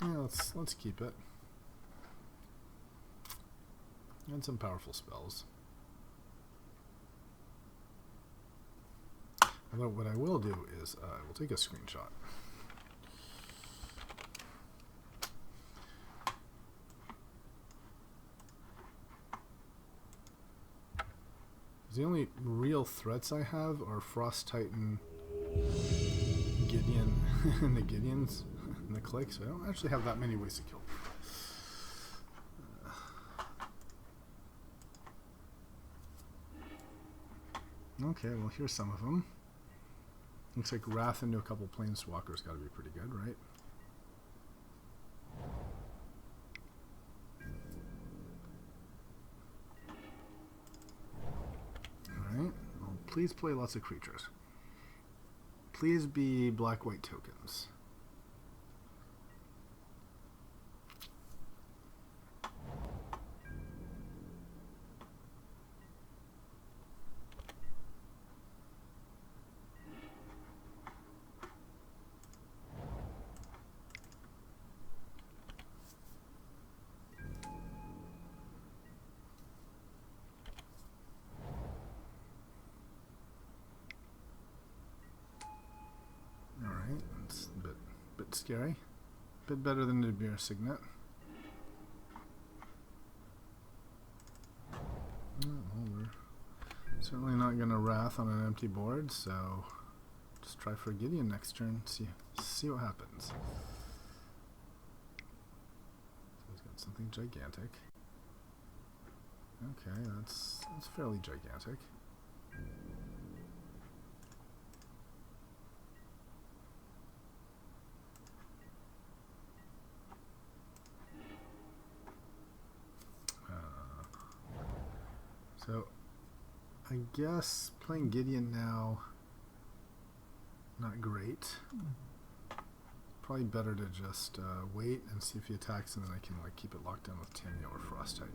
[SPEAKER 1] Yeah, let's keep it. And some powerful spells. Although what I will do is I will take a screenshot. The only real threats I have are Frost Titan, Gideon, and the Gideons, and the Click, so I don't actually have that many ways to kill them. Okay, well here's some of them. Looks like Wrath into a couple Planeswalkers got to be pretty good, right? Alright, well, please play lots of creatures. Please be black-white tokens. Scary. Bit better than the Beer Signet. Well, we're certainly not going to Wrath on an empty board, so just try for Gideon next turn. See what happens. So he's got something gigantic. Okay, that's fairly gigantic. So, I guess playing Gideon now, not great. Probably better to just wait and see if he attacks, and then I can like keep it locked down with Tameo or Frost Titan.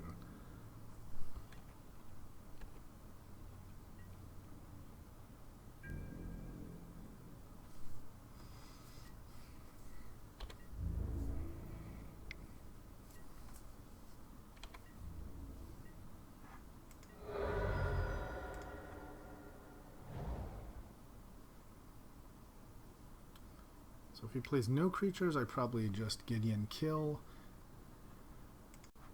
[SPEAKER 1] So if he plays no creatures, I probably just Gideon kill.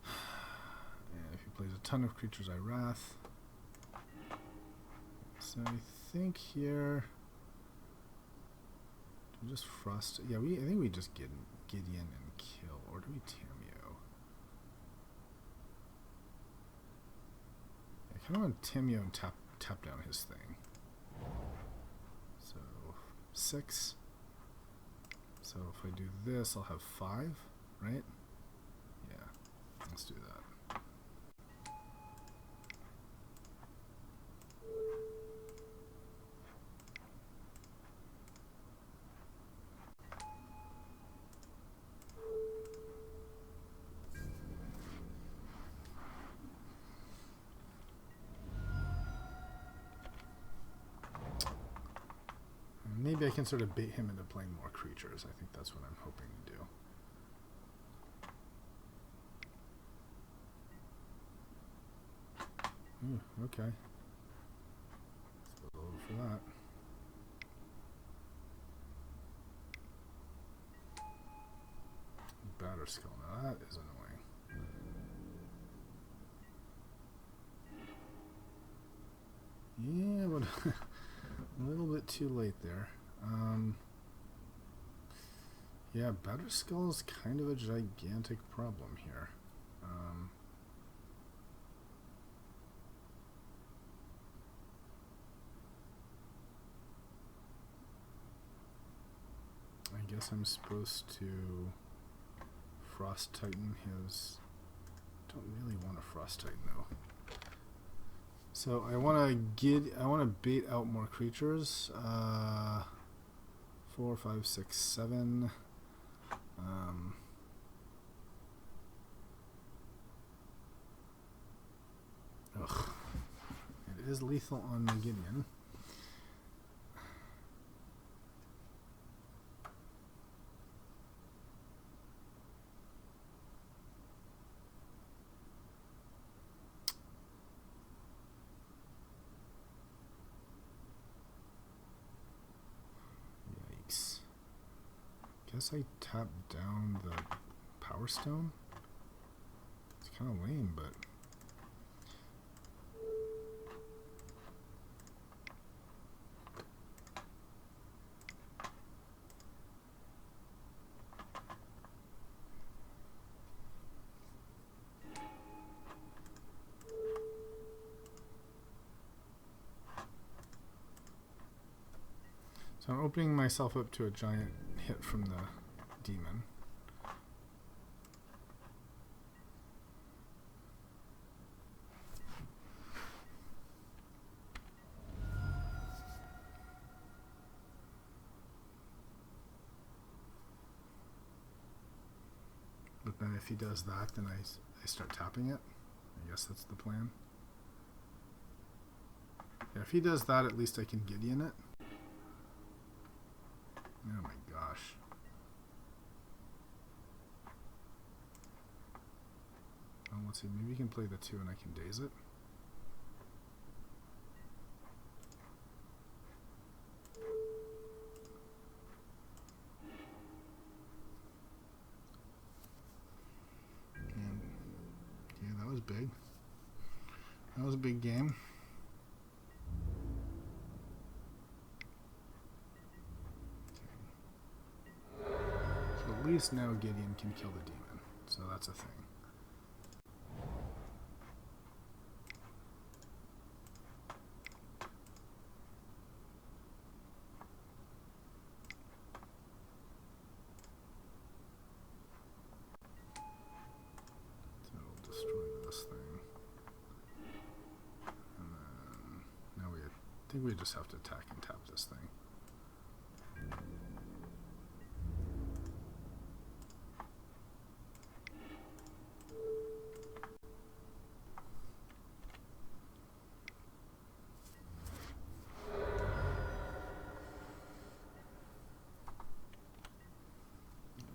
[SPEAKER 1] And if he plays a ton of creatures, I Wrath. So I think here, do we just Frost? Yeah, I think we just get Gideon and kill, or do we Tameo? I kind of want Tameo and tap down his thing. So 6. So if I do this, I'll have 5, right? Yeah, let's do that. Maybe I can sort of bait him into playing more creatures. I think that's what I'm hoping to do. Ooh, okay. Let's go for that. Batter skull. Now that is annoying. Yeah, but a little bit too late there. Yeah, Batter Skull is kind of a gigantic problem here. I guess I'm supposed to Frost Titan his... Don't really want to Frost Titan though. So I want to bait out more creatures. 4, 5, 6, 7. Ugh. It is lethal on the Gideon. Yikes. Guess I tap down the Power Stone. It's kind of lame, but... So I'm opening myself up to a giant hit from the demon. But then if he does that, then I start tapping it. I guess that's the plan. Yeah, if he does that, at least I can Gideon it. Oh my gosh. Well, let's see. Maybe you can play the 2 and I can daze it. And yeah, that was big. That was a big game. At least now Gideon can kill the demon, so that's a thing. So we'll destroy this thing. And then now I think we just have to attack and tap this thing.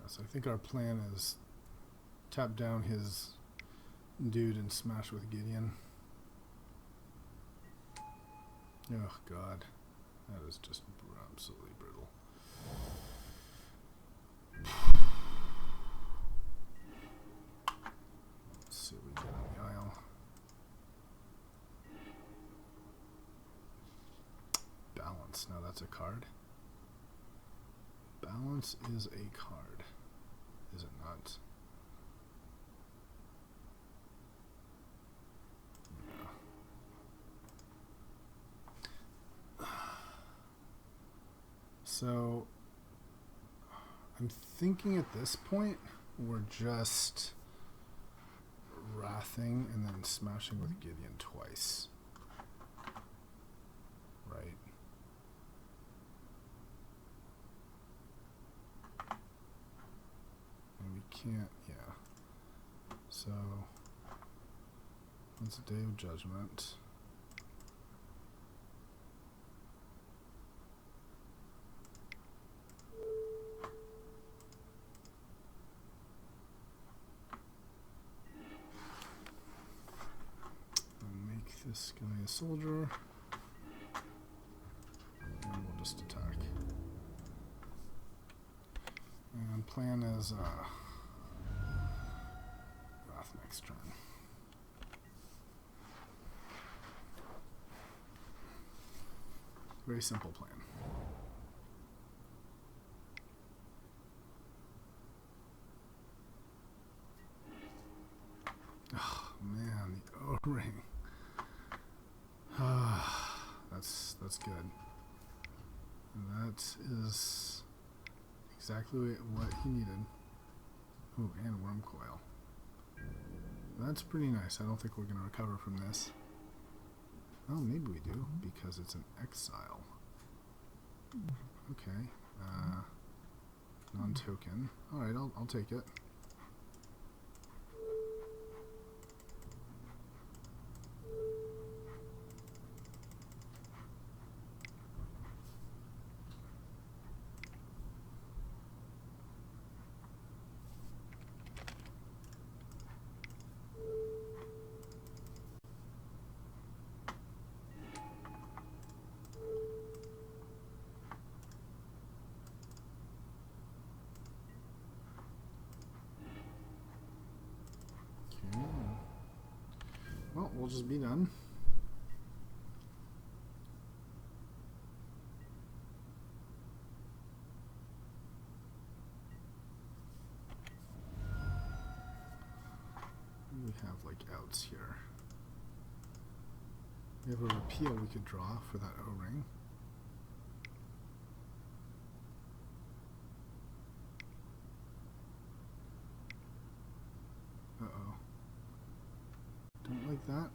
[SPEAKER 1] So I think our plan is tap down his dude and smash with Gideon. Oh god, that is just absolutely brutal. Let's see what we get on the aisle. Balance, now that's a card. Balance is a card. Is it not? Yeah. So I'm thinking at this point we're just wrathing and then smashing with Gideon twice. Right. And we can't, yeah. So, it's a day of judgment. And make this guy a soldier. And we'll just attack. And plan is Wrath next turn. Very simple plan. Oh man, the O-ring. That's good. And that is exactly what he needed. Oh, and worm coil. That's pretty nice. I don't think we're going to recover from this. Oh, maybe we do, because it's an exile. Okay. Non-token. Alright, I'll take it. Well, we'll just be done. We have like outs here. We have a repeal we could draw for that O-ring. Uh-oh. Don't like that.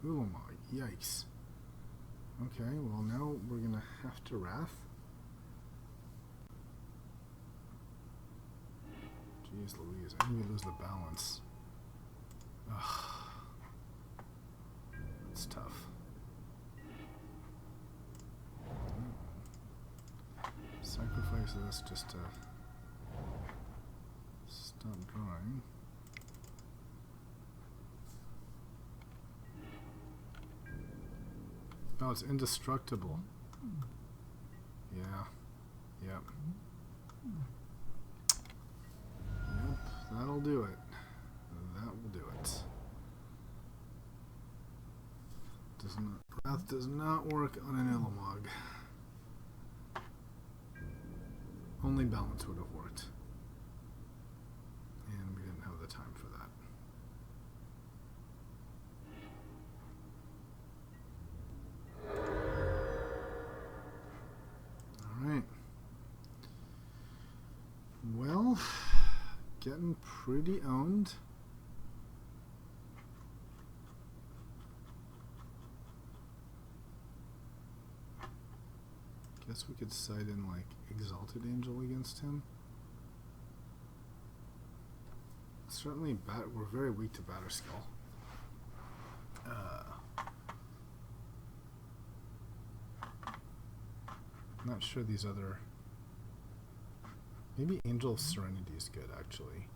[SPEAKER 1] Ulamog, yikes. Okay, well now we're gonna have to Wrath. Jeez Louise, I think we lose the balance. Ugh. That's tough. Sacrifice this just to stop drawing. Oh, it's indestructible. Yeah. Yep. Yep, that'll do it. That will do it. Does not, Wrath does not work on an Ulamog. Only balance would have worked. And we didn't have the time for that. Alright. Well, getting pretty owned. Guess we could side in like Exalted Angel against him. Certainly, we're very weak to Batterskull. I'm not sure these other. Maybe Angel of Serenity is good, actually,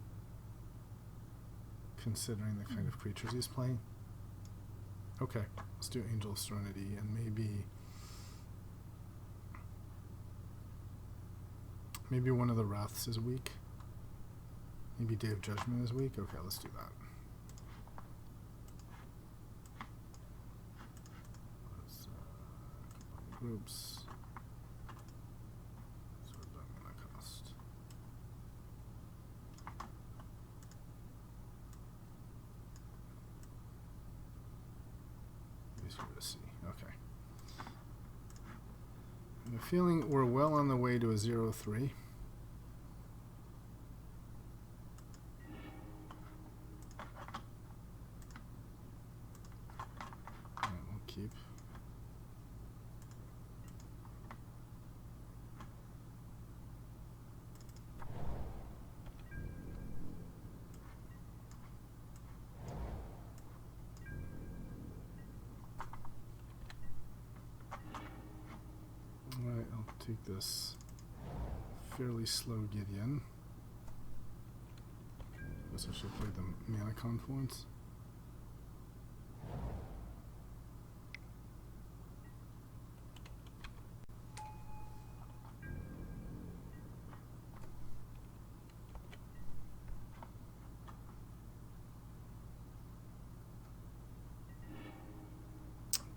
[SPEAKER 1] considering the kind of creatures he's playing. Okay, let's do Angel of Serenity, and maybe one of the Wraths is weak. Maybe Day of Judgment is weak. Okay, let's do that. Let's combine groups. So we're done with that cost. Easier to see. Okay. I have a feeling we're well on the way to a 0-3. take this fairly slow Gideon. Guess I should play the Mana Confluence.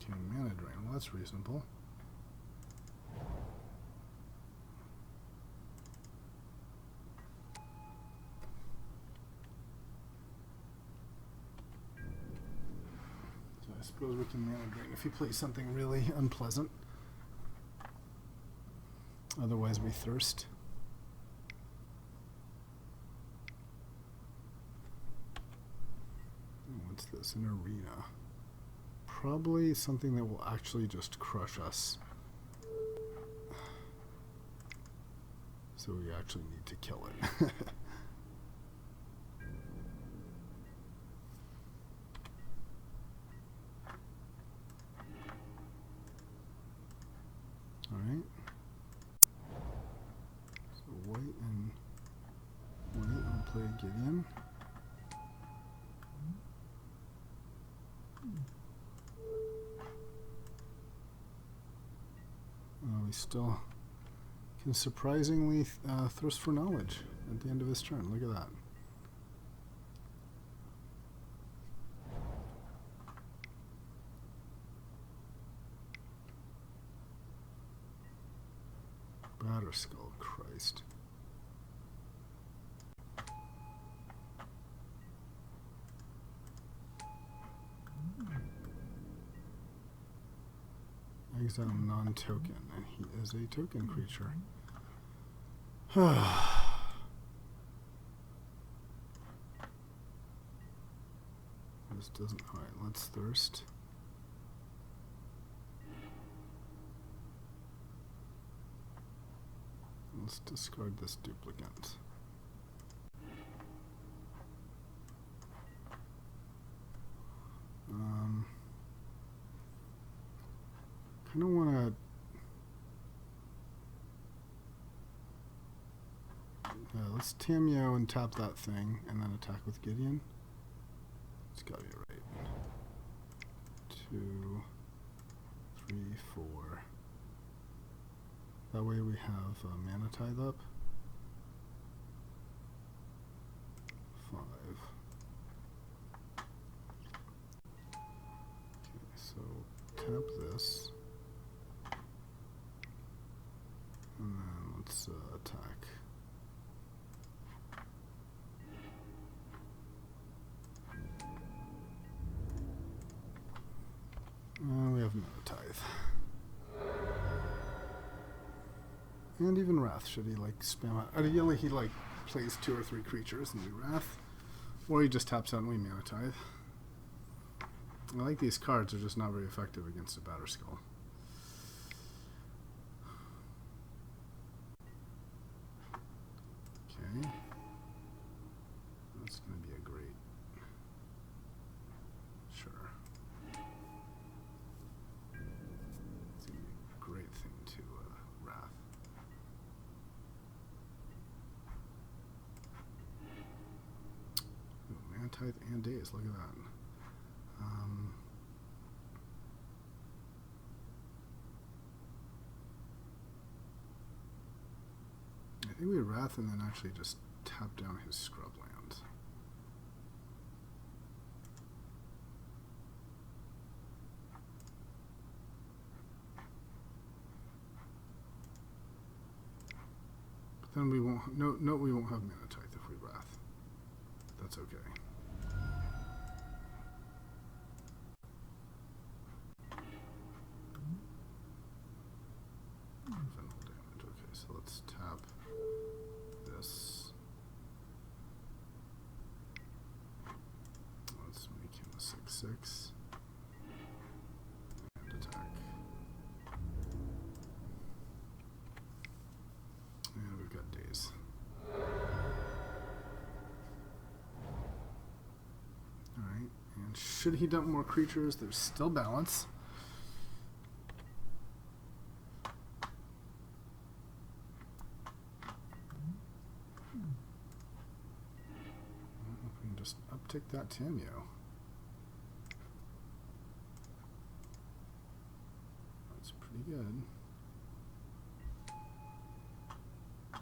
[SPEAKER 1] Okay, Mana Drain. Well, that's reasonable. I suppose we can Mana Drain if he plays something really unpleasant. Otherwise we thirst. What's this? An arena. Probably something that will actually just crush us. So we actually need to kill it. Alright. So white and white will play Gideon. We still can surprisingly thirst for knowledge at the end of his turn. Look at that. Batterskull, Christ. Exile non-token, and he is a token creature. This doesn't. Alright, let's thirst. Let's discard this duplicate. Kind of want to. Let's Tameo and tap that thing, and then attack with Gideon. It's gotta be right. 2, 3, 4. That way we have Mana Tithe up. 5. Okay, so tap this. And then let's attack. We have Mana Tithe. And even Wrath, should he like spam out? Ideally he like plays 2 or 3 creatures and we Wrath. Or he just taps out and we Mana Tithe. I like these cards, they're just not very effective against a Batterskull. Okay. That's going to be a great... Sure. It's going to be a great thing to Wrath. Ooh, Mana Tithe and Daze, look at that. I think we Wrath and then actually just tap down his scrubland. But then we won't. No, we won't have Mana Tithe if we Wrath. That's okay. Damage. Okay, so let's tap this. Let's make him a 6/6 and attack. And we've got Daze. Alright, and should he dump more creatures, there's still balance. take that Tamio. That's pretty good. I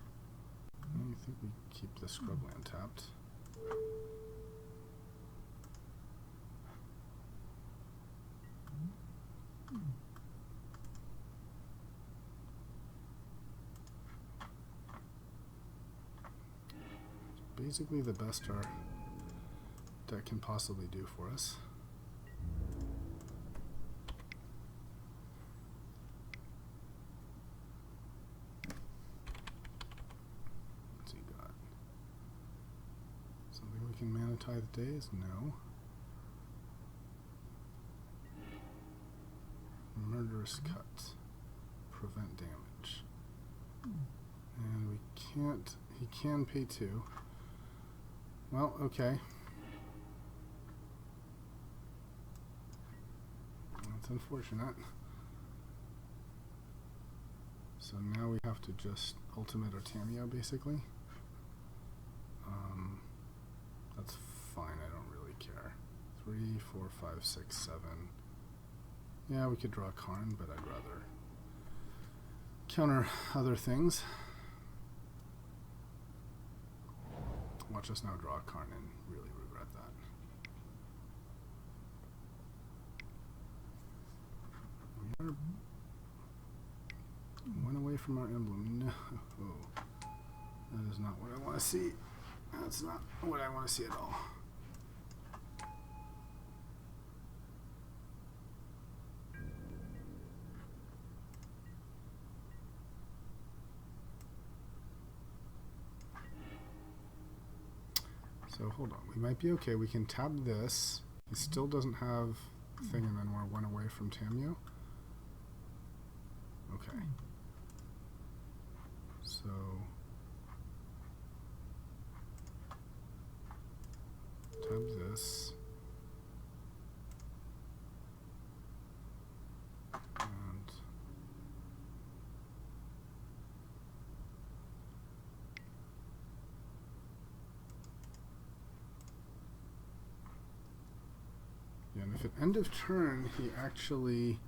[SPEAKER 1] think we keep the scrubland tapped. Basically the best our deck can possibly do for us. What's he got? Something we can mana tithe days? No. Murderous cut. Prevent damage. And we can't, he can pay 2. Well, okay. That's unfortunate. So now we have to just ultimate our Tamio, basically. That's fine, I don't really care. 3, 4, 5, 6, 7. Yeah, we could draw Karn, but I'd rather counter other things. Watch us now draw a Karn and really regret that. We are 1 away from our emblem. No. That is not what I want to see. That's not what I want to see at all. So hold on, we might be okay. We can tab this. He still doesn't have the thing, and then we're 1 away from Tamio. Okay. So tab this. And yeah, and if at end of turn he actually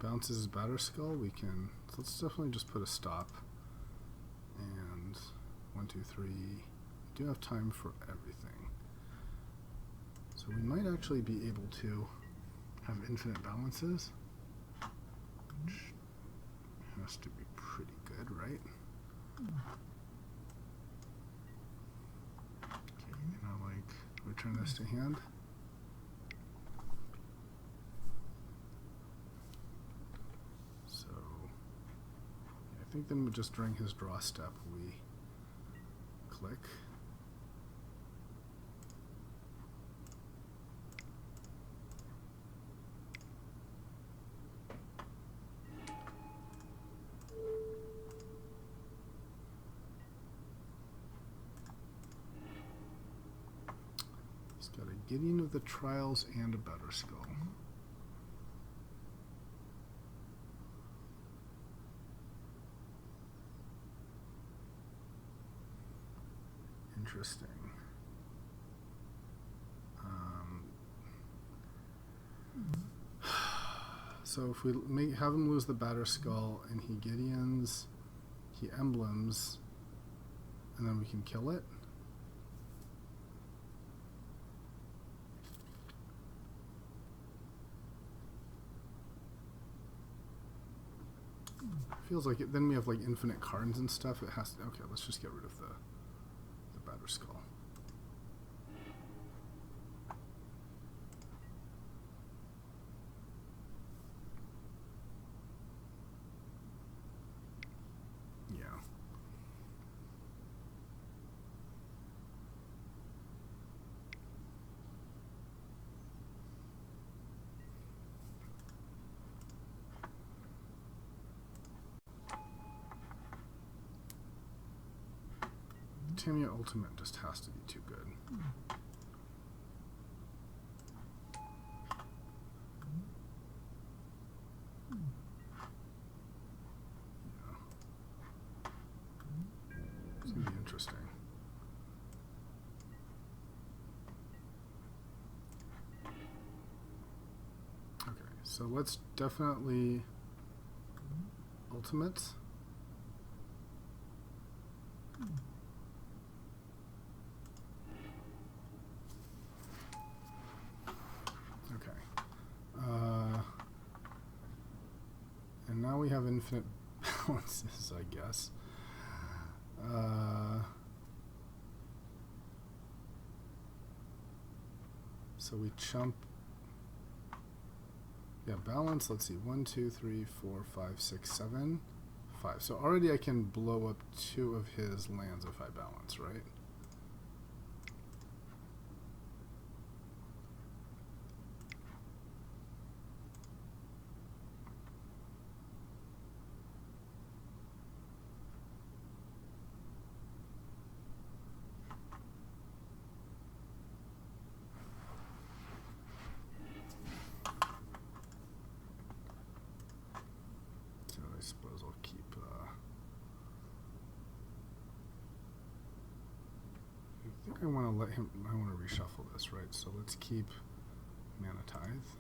[SPEAKER 1] bounces his batter skull, we can, so let's definitely just put a stop. And 1, 2, 3. We do have time for everything. So we might actually be able to have infinite balances, which has to be pretty good, right? Okay, now like return this to hand. I think then just during his draw step we click. He's got a Gideon of the Trials and a Better Skull. Interesting. So if we have him lose the batter skull and he Gideons, he emblems, and then we can kill it. Feels like it. Then we have like infinite cards and stuff. It has to. Okay, let's just get rid of the batter skull. Yeah. Tamio Ultimate just has to be too good. Yeah. It's going to be interesting. so let's definitely ultimate. Okay. And now we have infinite balances, I guess. So we chump. Yeah, balance. Let's see. 1, 2, 3, 4, 5, 6, 7, 5. So already I can blow up 2 of his lands if I balance, right? I suppose I'll keep. I think I want to let him. I want to reshuffle this, right? So let's keep Mana Tithe.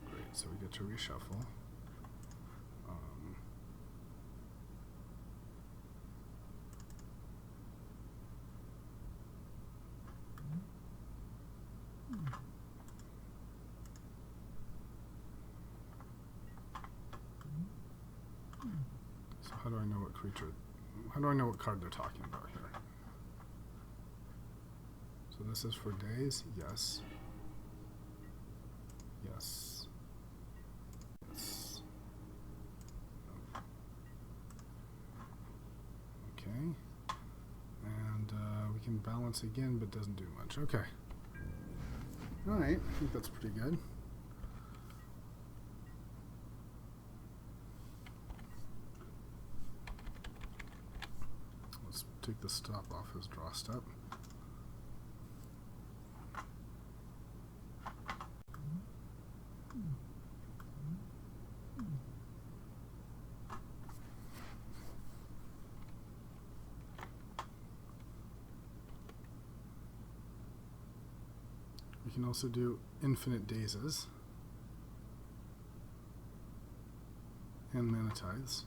[SPEAKER 1] Great. So we get to reshuffle. So how do I know what creature? How do I know what card they're talking about here? So this is for days. Yes. Yes. Yes. Okay. And we can balance again, but doesn't do much. Okay. All right. I think that's pretty good. Let's take the stop off his draw step. We can also do infinite dazes and Mana Tithes.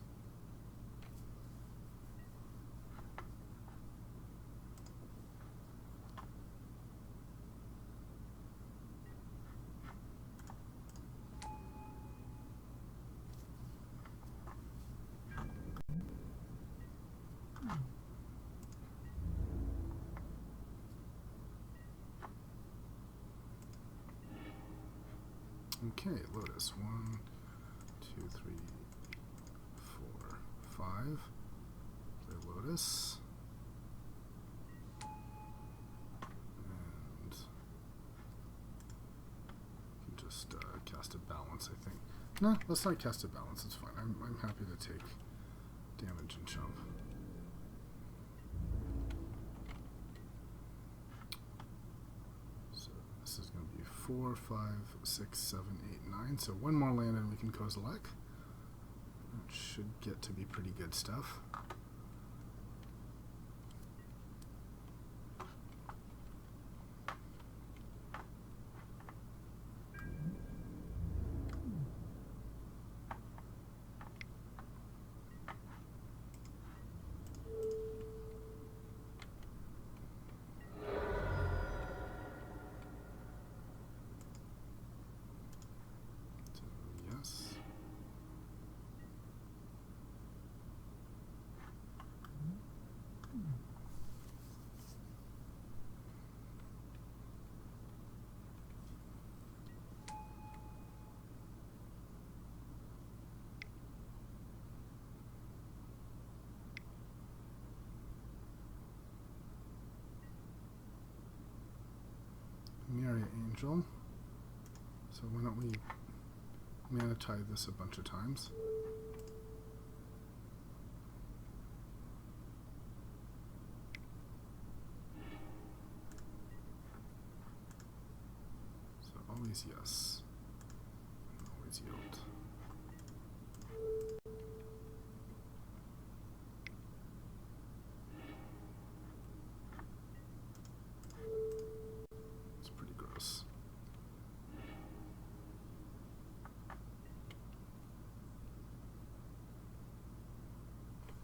[SPEAKER 1] Okay, Lotus. 1, 2, 3, 4, 5. Play Lotus. And you can just cast a balance, I think. No, let's not cast a balance. It's fine. I'm happy to take damage and chump. So this is going to be 4, 5, 6, 7, 8, 9. So one more land and we can Kozilek. That should get to be pretty good stuff. Yes. Myria Angel. So why don't we Mana Tithe this a bunch of times? So always yes. And always yield.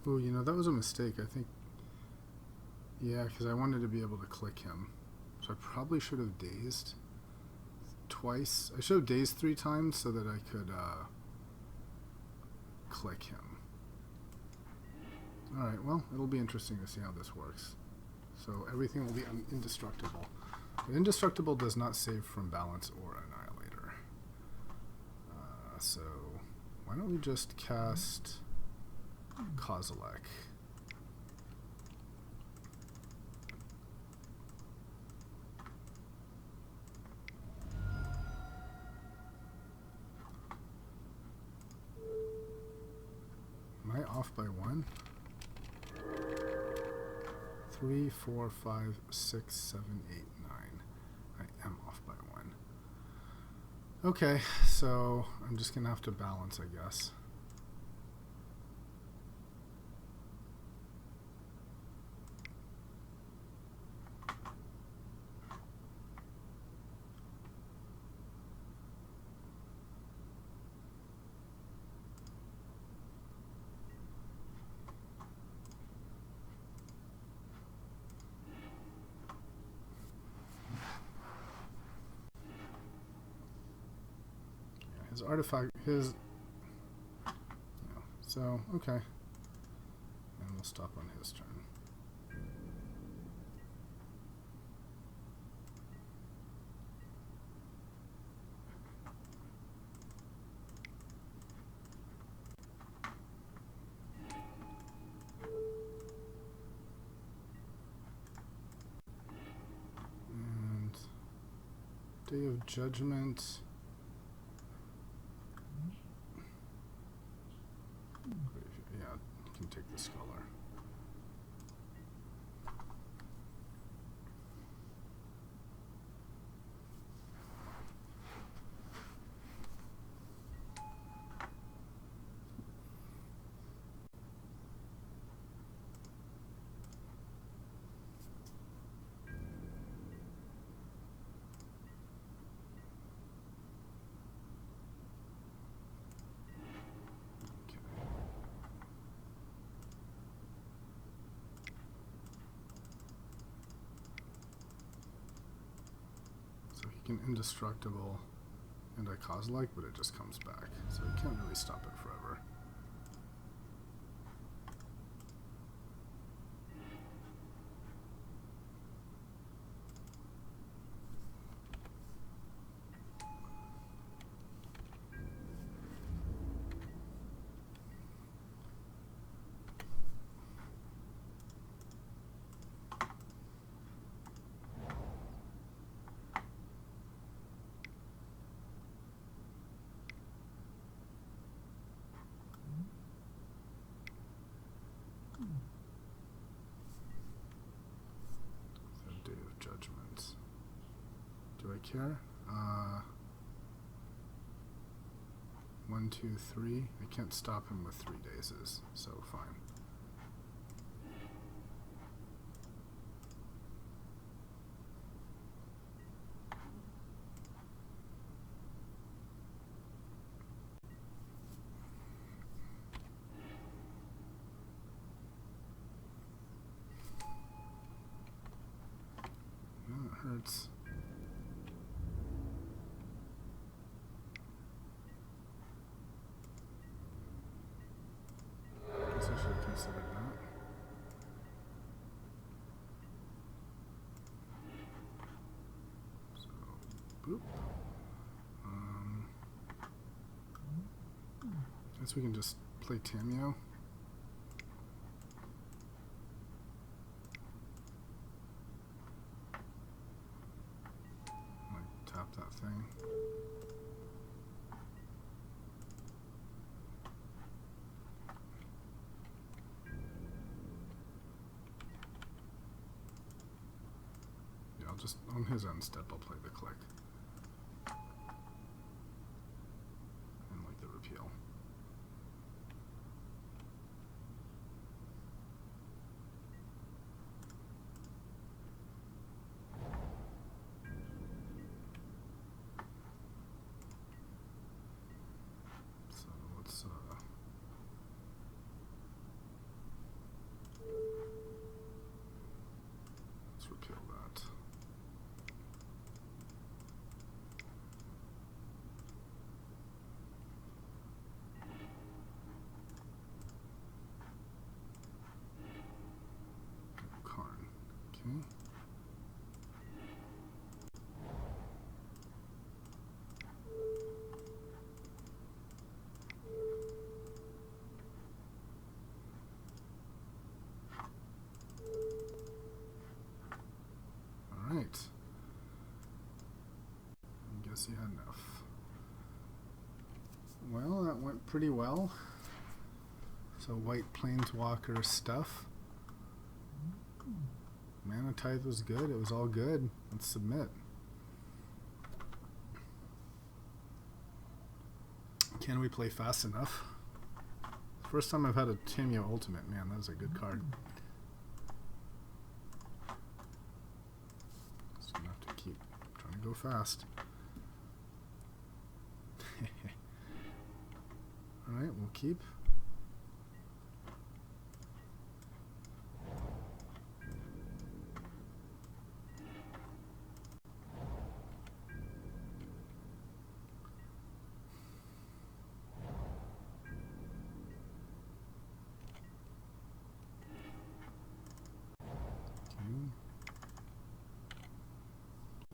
[SPEAKER 1] Oh, you know, that was a mistake. I think, yeah, because I wanted to be able to click him. So I probably should have dazed twice. I should have dazed 3 times so that I could click him. Alright, well, it'll be interesting to see how this works. So everything will be indestructible. But indestructible does not save from balance or annihilator. So why don't we just cast Kozilek? Am I off by 1? 3, 4, 5, 6, 7, 8, 9. I am off by 1. Okay, so I'm just gonna have to balance, I guess. His artifact, his, yeah, so, okay. And we'll stop on his turn. And Day of Judgment. Yeah, you can take the Scholar. Indestructible and I Kozilek, but it just comes back, so you can't really stop it forever. Day of Judgment. Do I care? 1, 2, 3. I can't stop him with 3 dazes, so fine. Hurts. Guess I should have considered that. So, boop. Guess we can just play Tamio. Tap that thing. Yeah, I'll just, on his end step, I'll play the click. And like the repeal. Yes, you had enough. Well, that went pretty well. So white planeswalker stuff. Mana Tithe was good. It was all good. Let's submit. Can we play fast enough? First time I've had a Tameo Ultimate. Man, that was a good card. Just gonna have to keep trying to go fast. Alright, we'll keep.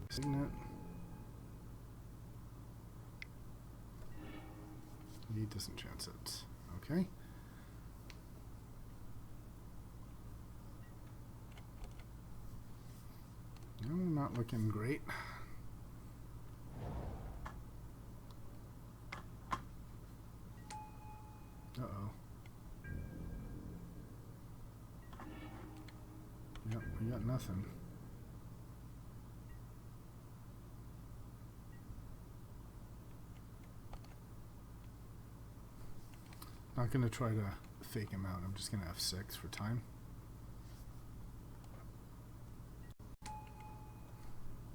[SPEAKER 1] Signet. He disenchants it. Okay. No, not looking great. Uh-oh. Yep, we got nothing. Not going to try to fake him out. I'm just going to F6 for time.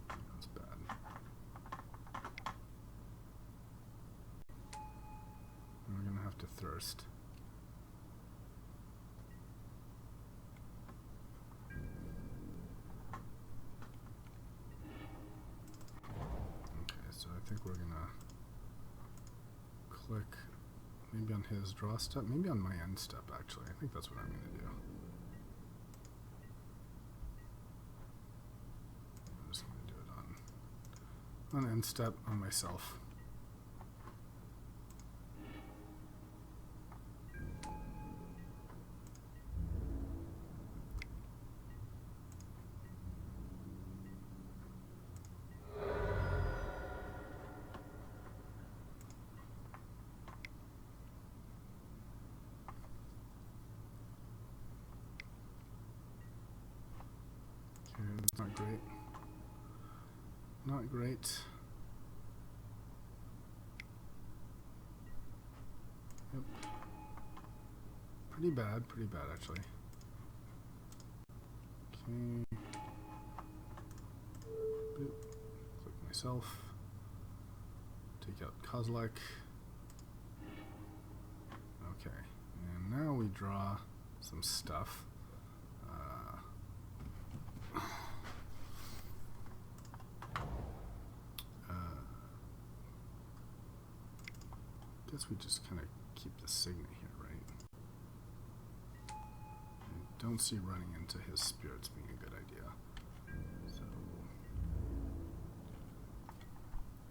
[SPEAKER 1] That's bad. And we're going to have to thirst. Okay, so I think we're going to click maybe on his draw step, maybe on my end step actually. I think that's what I'm going to do. I'm just going to do it on end step on myself. Not great. Not great. Yep. Pretty bad actually. Okay. Boop. Click myself. Take out Kozlek. Okay. And now we draw some stuff. Guess we just kind of keep the Signet here, right? I don't see running into his spirits being a good idea. So,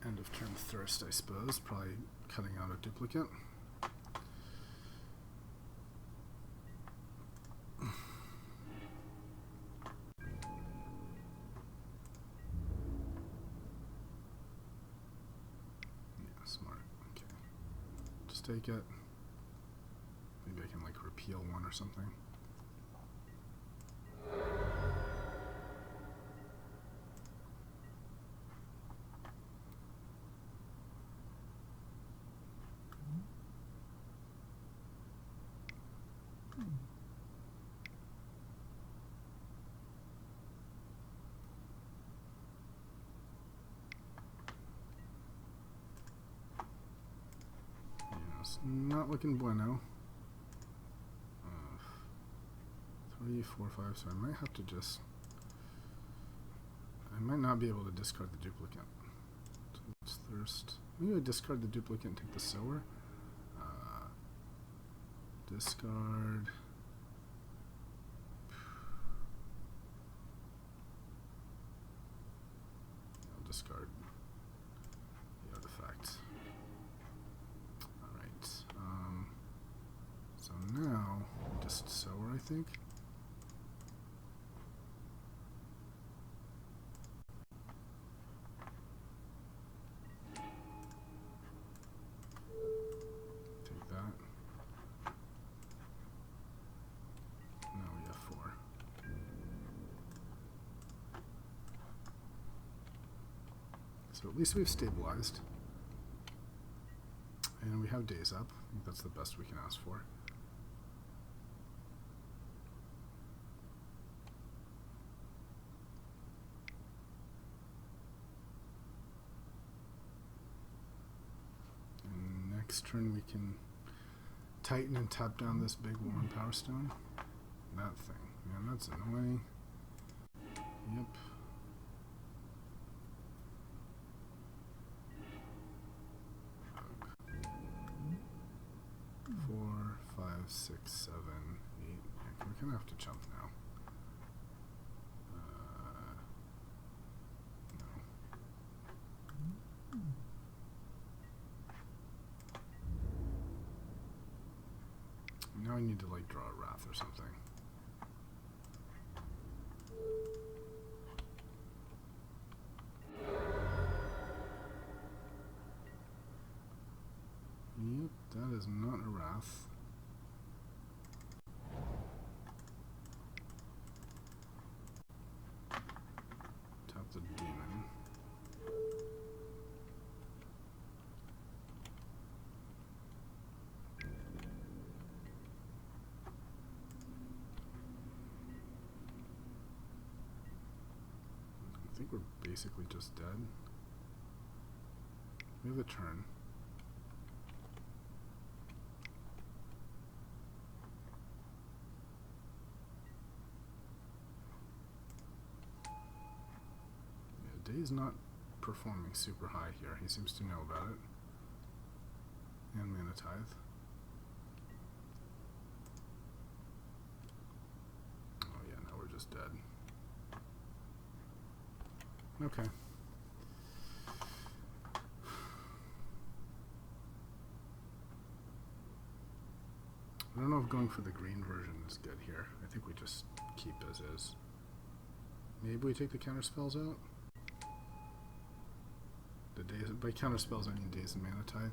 [SPEAKER 1] end of turn thirst, I suppose. Probably cutting out a duplicate. Take it. Maybe I can like repeal one or something. Not looking bueno. 3, 4, 5. So I might have to just. I might not be able to discard the duplicate. So let's thirst. Maybe I discard the duplicate and take the sower. Discard. I'll discard the artifact. So now, just sower, I think. So at least we've stabilized. And we have days up. I think that's the best we can ask for. And next turn we can tighten and tap down this big 1 power stone. That thing. Man, that's annoying. Yep. Four, 5, 6, 7, 8. We're gonna have to jump now. No. Now I need to like draw a wrath or something. Yep, that is not a wrath. Tap the demon. I think we're basically just dead. We have a turn. Day's not performing super high here. He seems to know about it. And Mana Tithe. Oh yeah, now we're just dead. Okay. I don't know if going for the green version is good here. I think we just keep as is. Maybe we take the counter spells out? The days, by counter spells I mean Days and Mana Tithe.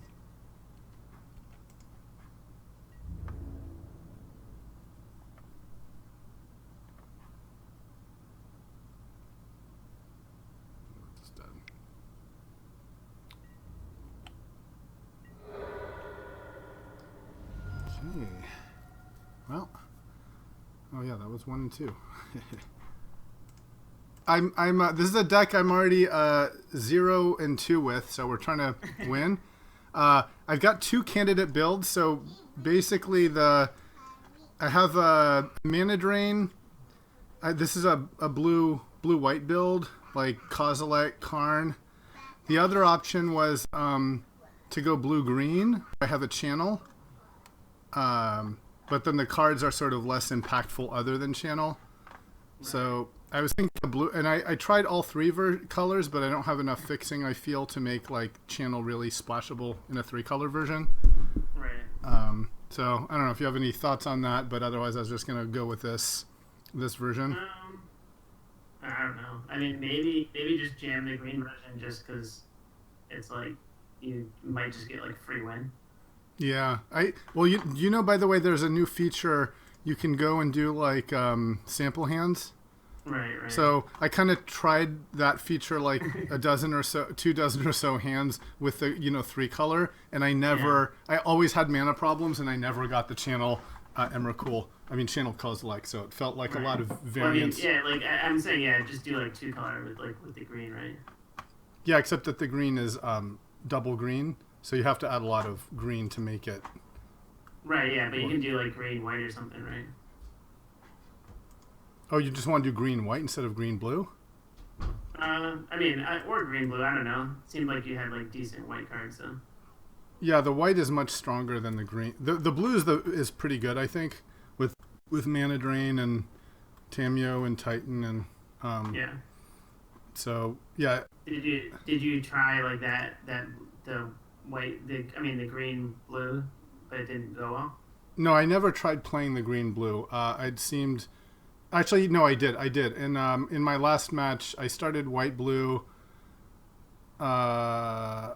[SPEAKER 1] It's dead. Okay. Well. Oh yeah, that was 1 and 2. This is a deck I'm already 0 and 2 with, so we're trying to win. I've got 2 candidate builds, so basically I have a Mana Drain. This is a blue-white build, like Kozilek, Karn. The other option was to go blue-green. I have a channel, but then the cards are sort of less impactful other than channel. So I was thinking of blue, and I tried all 3 colors, but I don't have enough fixing, I feel, to make like channel really splashable in a 3-color version.
[SPEAKER 2] Right.
[SPEAKER 1] So I don't know if you have any thoughts on that, but otherwise I was just gonna go with this version.
[SPEAKER 2] I don't know. I mean, maybe just jam the green version just because it's like you might just get like free win.
[SPEAKER 1] Yeah. Well, you know, by the way, there's a new feature. You can go and do like sample hands.
[SPEAKER 2] Right.
[SPEAKER 1] So I kind of tried that feature like 2 dozen or so hands with the 3-color, and I always had mana problems, and I never got the channel channel Kozilek, so it felt like a lot of variance.
[SPEAKER 2] Well, I mean, I'm saying just do like 2-color with the green, right?
[SPEAKER 1] Yeah, except that the green is double green, so you have to add a lot of green to make it.
[SPEAKER 2] Right, yeah, but you can do like green, white or something, right?
[SPEAKER 1] Oh, you just want to do green, white instead of green, blue?
[SPEAKER 2] Or green, blue, I don't know. It seemed like you had like decent white cards, so.
[SPEAKER 1] Yeah, the white is much stronger than the green. The blue is pretty good, I think, with Mana Drain and Tameo and Titan and
[SPEAKER 2] yeah.
[SPEAKER 1] So yeah.
[SPEAKER 2] Did you try like the green blue, but it didn't go well?
[SPEAKER 1] No, I never tried playing the green blue. Actually, no, I did. And in my last match, I started white blue. I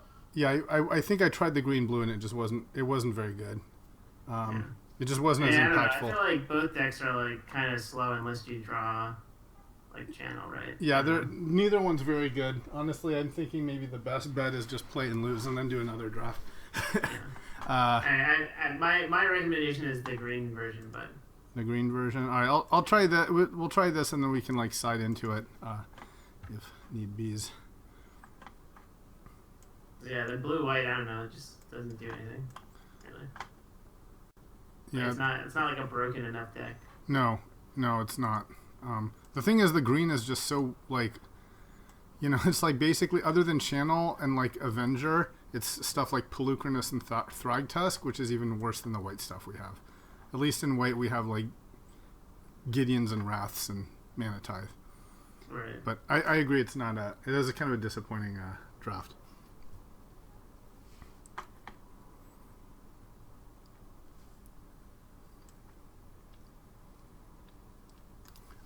[SPEAKER 1] think I tried the green blue, and it wasn't very good. It just wasn't as impactful.
[SPEAKER 2] I feel like both decks are like kind of slow unless you draw like channel, right?
[SPEAKER 1] Yeah, neither one's very good. Honestly, I'm thinking maybe the best bet is just play and lose and then do another draft.
[SPEAKER 2] Yeah. My recommendation is the green version, but
[SPEAKER 1] the green version. All right, I'll try that. We'll try this and then we can like side into it if need be's.
[SPEAKER 2] Yeah, the blue white. I don't know. It just doesn't do anything. Really.
[SPEAKER 1] Yeah,
[SPEAKER 2] it's not like a broken enough deck.
[SPEAKER 1] No, it's not. The thing is, the green is just so like, it's like basically other than Channel and like Avenger, it's stuff like Pelucrinus and Thragtusk, which is even worse than the white stuff we have. At least in white, we have like Gideons and Wraths and Mana Tithe.
[SPEAKER 2] Right.
[SPEAKER 1] But I agree, it is a kind of a disappointing draft.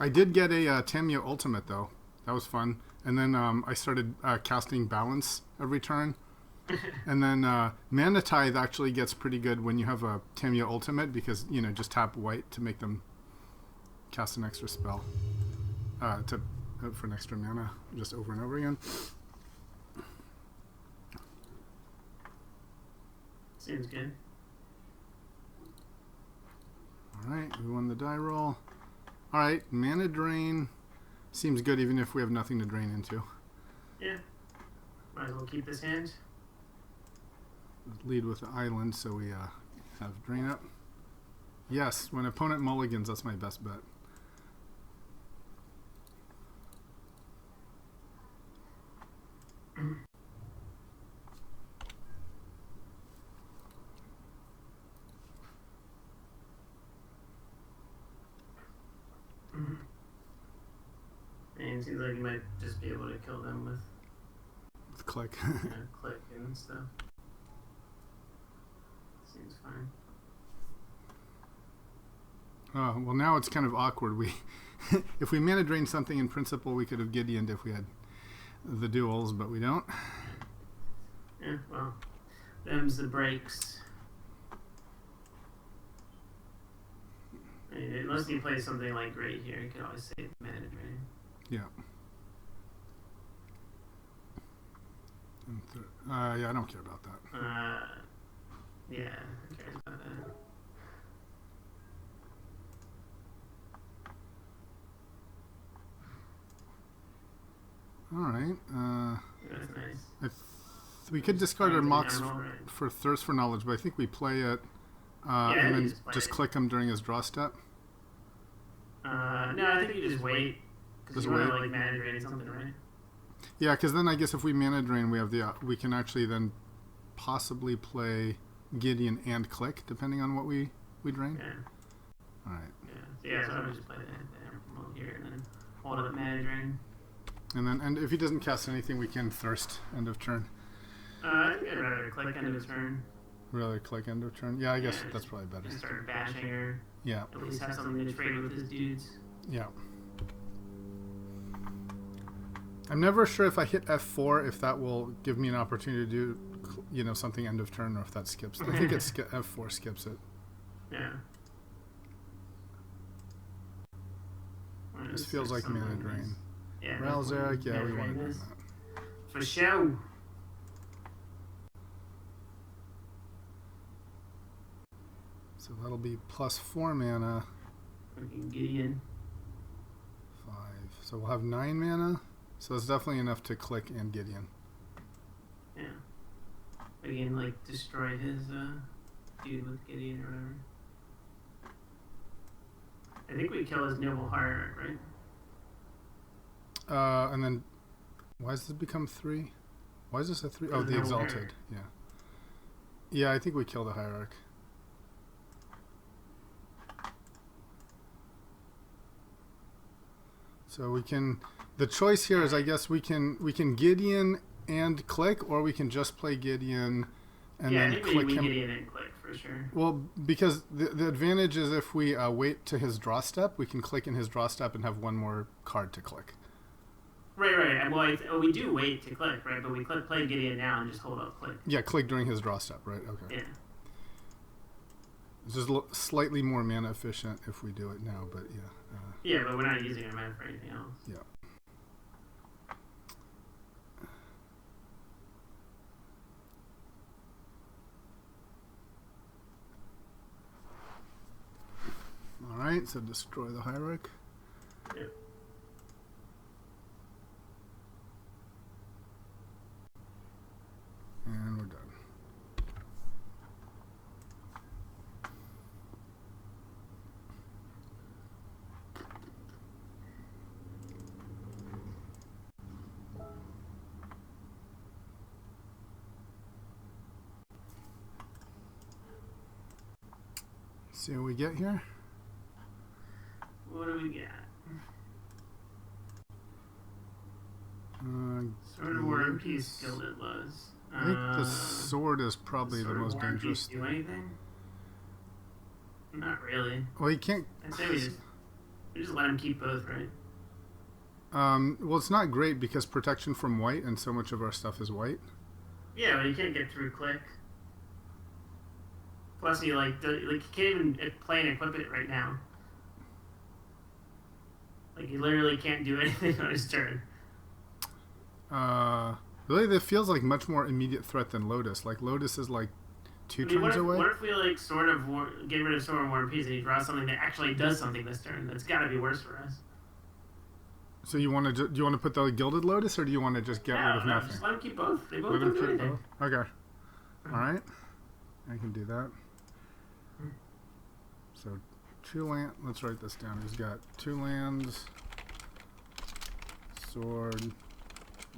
[SPEAKER 1] I did get a Tamiyo Ultimate, though. That was fun. And then I started casting Balance every turn. And then Mana Tithe actually gets pretty good when you have a Tamiyo Ultimate because, just tap white to make them cast an extra spell for an extra mana just over and over again.
[SPEAKER 2] Seems good.
[SPEAKER 1] All right, we won the die roll. All right, Mana Drain seems good even if we have nothing to drain into.
[SPEAKER 2] Yeah. Might as well keep this hand.
[SPEAKER 1] Lead with the island, so we have drain up. Yes, when opponent mulligans, that's my best bet.
[SPEAKER 2] And it seems like you might just be able to kill them with
[SPEAKER 1] click.
[SPEAKER 2] Click and stuff. Seems fine.
[SPEAKER 1] Well, now it's kind of awkward. If we mana drain something in principle, we could have Gideoned if we had the duels, but we don't.
[SPEAKER 2] Yeah, well, them's the breaks. I mean, unless you play something like Great here, you can always save mana drain.
[SPEAKER 1] Yeah. Yeah, I don't care about that.
[SPEAKER 2] Yeah, who cares about that?
[SPEAKER 1] All right.
[SPEAKER 2] That's nice.
[SPEAKER 1] We could discard our Mox
[SPEAKER 2] right?
[SPEAKER 1] for Thirst for Knowledge, but I think we play it
[SPEAKER 2] Yeah,
[SPEAKER 1] and then
[SPEAKER 2] just
[SPEAKER 1] just
[SPEAKER 2] play it.
[SPEAKER 1] click him during his draw step.
[SPEAKER 2] No, I think you just wait. Because
[SPEAKER 1] Just
[SPEAKER 2] you want to
[SPEAKER 1] wait.
[SPEAKER 2] like mana drain something, right?
[SPEAKER 1] Yeah, because then I guess if we mana drain, we have we can actually then possibly play Gideon and click, depending on what we drain.
[SPEAKER 2] Yeah.
[SPEAKER 1] All right.
[SPEAKER 2] Yeah, so I would just play that here and then hold up mana drain.
[SPEAKER 1] And if he doesn't cast anything, we can Thirst end of turn.
[SPEAKER 2] I think I'd rather click end of turn.
[SPEAKER 1] Really click end of turn. Yeah, I guess
[SPEAKER 2] Yeah,
[SPEAKER 1] that's probably better.
[SPEAKER 2] Just start bashing her.
[SPEAKER 1] Yeah.
[SPEAKER 2] At least have something to trade with his dudes.
[SPEAKER 1] Yeah. I'm never sure if I hit F4 if that will give me an opportunity to do, something end of turn, or if that skips. I think it's F4 skips it.
[SPEAKER 2] Yeah.
[SPEAKER 1] This feels like mana drain.
[SPEAKER 2] Yeah.
[SPEAKER 1] Ralzeric, yeah, we want to do
[SPEAKER 2] this.
[SPEAKER 1] that.
[SPEAKER 2] For show.
[SPEAKER 1] So that'll be +4 mana.
[SPEAKER 2] Fucking Gideon.
[SPEAKER 1] 5. So we'll have 9 mana. So it's definitely enough to click and Gideon.
[SPEAKER 2] Yeah. Again, like destroy his dude with Gideon or whatever. I think we kill his noble hierarch, right?
[SPEAKER 1] And then, why does this become 3? Why is this a 3? Oh, the
[SPEAKER 2] Noble
[SPEAKER 1] Exalted.
[SPEAKER 2] Hierarch.
[SPEAKER 1] Yeah. Yeah, I think we kill the Hierarch. So we can. The choice here is, I guess we can Gideon and click, or we can just play Gideon and
[SPEAKER 2] I
[SPEAKER 1] then
[SPEAKER 2] think
[SPEAKER 1] click
[SPEAKER 2] we
[SPEAKER 1] him.
[SPEAKER 2] Gideon and click for sure.
[SPEAKER 1] Well, because the advantage is if we wait to his draw step, we can click in his draw step and have one more card to click.
[SPEAKER 2] Right. Well, we do wait to click, right? But we play Gideon now and just hold up click.
[SPEAKER 1] Yeah, click during his draw step, right? Okay.
[SPEAKER 2] Yeah.
[SPEAKER 1] It's just slightly more mana efficient if we do it now, but yeah,
[SPEAKER 2] Yeah, but we're not using our mana for anything else.
[SPEAKER 1] Yeah. All right, so destroy the hierarch.
[SPEAKER 2] Yep.
[SPEAKER 1] And we're done. See what we get here?
[SPEAKER 2] What do we get? Sword of War and Peace, Gilded Lows.
[SPEAKER 1] I think the sword is probably the most dangerous.
[SPEAKER 2] Do anything? Not really.
[SPEAKER 1] Well, you can't.
[SPEAKER 2] I'd say we just let him keep both, right?
[SPEAKER 1] Well, it's not great because protection from white, and so much of our stuff is white.
[SPEAKER 2] Yeah, but you can't get through click. Plus, you you can't even play and equip it right now. Like, you literally can't do anything on his turn.
[SPEAKER 1] Really, that feels like much more immediate threat than Lotus. Like, Lotus is like two turns away.
[SPEAKER 2] What if we, like, sort of get rid of Sword of War and Peace and he draws something that actually does something this turn? That's got to be worse for us.
[SPEAKER 1] So you want to do you want to put the Gilded Lotus, or do you want to just get rid of nothing?
[SPEAKER 2] Just let him keep both. They both
[SPEAKER 1] Let
[SPEAKER 2] don't
[SPEAKER 1] him
[SPEAKER 2] do
[SPEAKER 1] keep
[SPEAKER 2] anything.
[SPEAKER 1] both? Okay. All right. I can do that. So 2 land. Let's write this down. He's got 2 lands. Sword.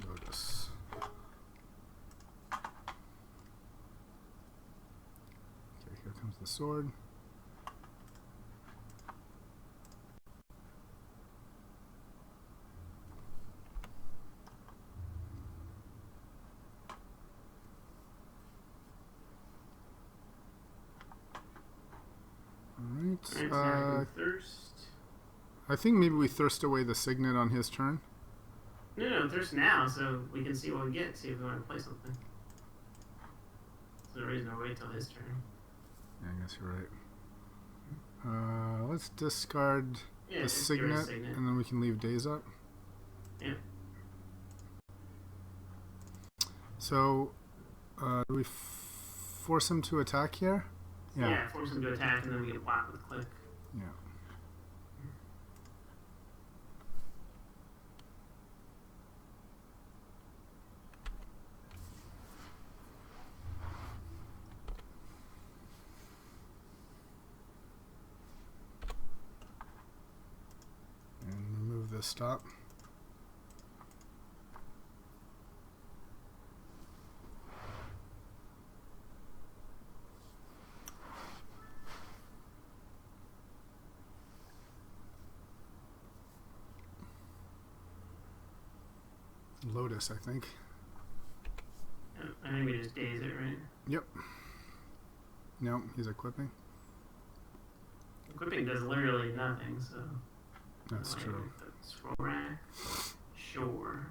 [SPEAKER 1] Lotus. Okay, here comes the sword. Alright.
[SPEAKER 2] Thirst.
[SPEAKER 1] I think maybe we thirst away the Signet on his turn.
[SPEAKER 2] No, thirst now, so we can see what we get, see if we want to play something. There's no reason to wait till his turn.
[SPEAKER 1] Yeah, I guess you're right. Let's discard the Signet, and then we can leave Days up.
[SPEAKER 2] Yeah.
[SPEAKER 1] So, do we force him to attack here?
[SPEAKER 2] Yeah, force him to attack, and then we get blocked with click.
[SPEAKER 1] Yeah. And remove this stop. Lotus, I think.
[SPEAKER 2] I think we just daze it, right?
[SPEAKER 1] Yep. No, he's equipping.
[SPEAKER 2] Equipping does literally nothing, so...
[SPEAKER 1] That's true.
[SPEAKER 2] Scroll rack. Sure.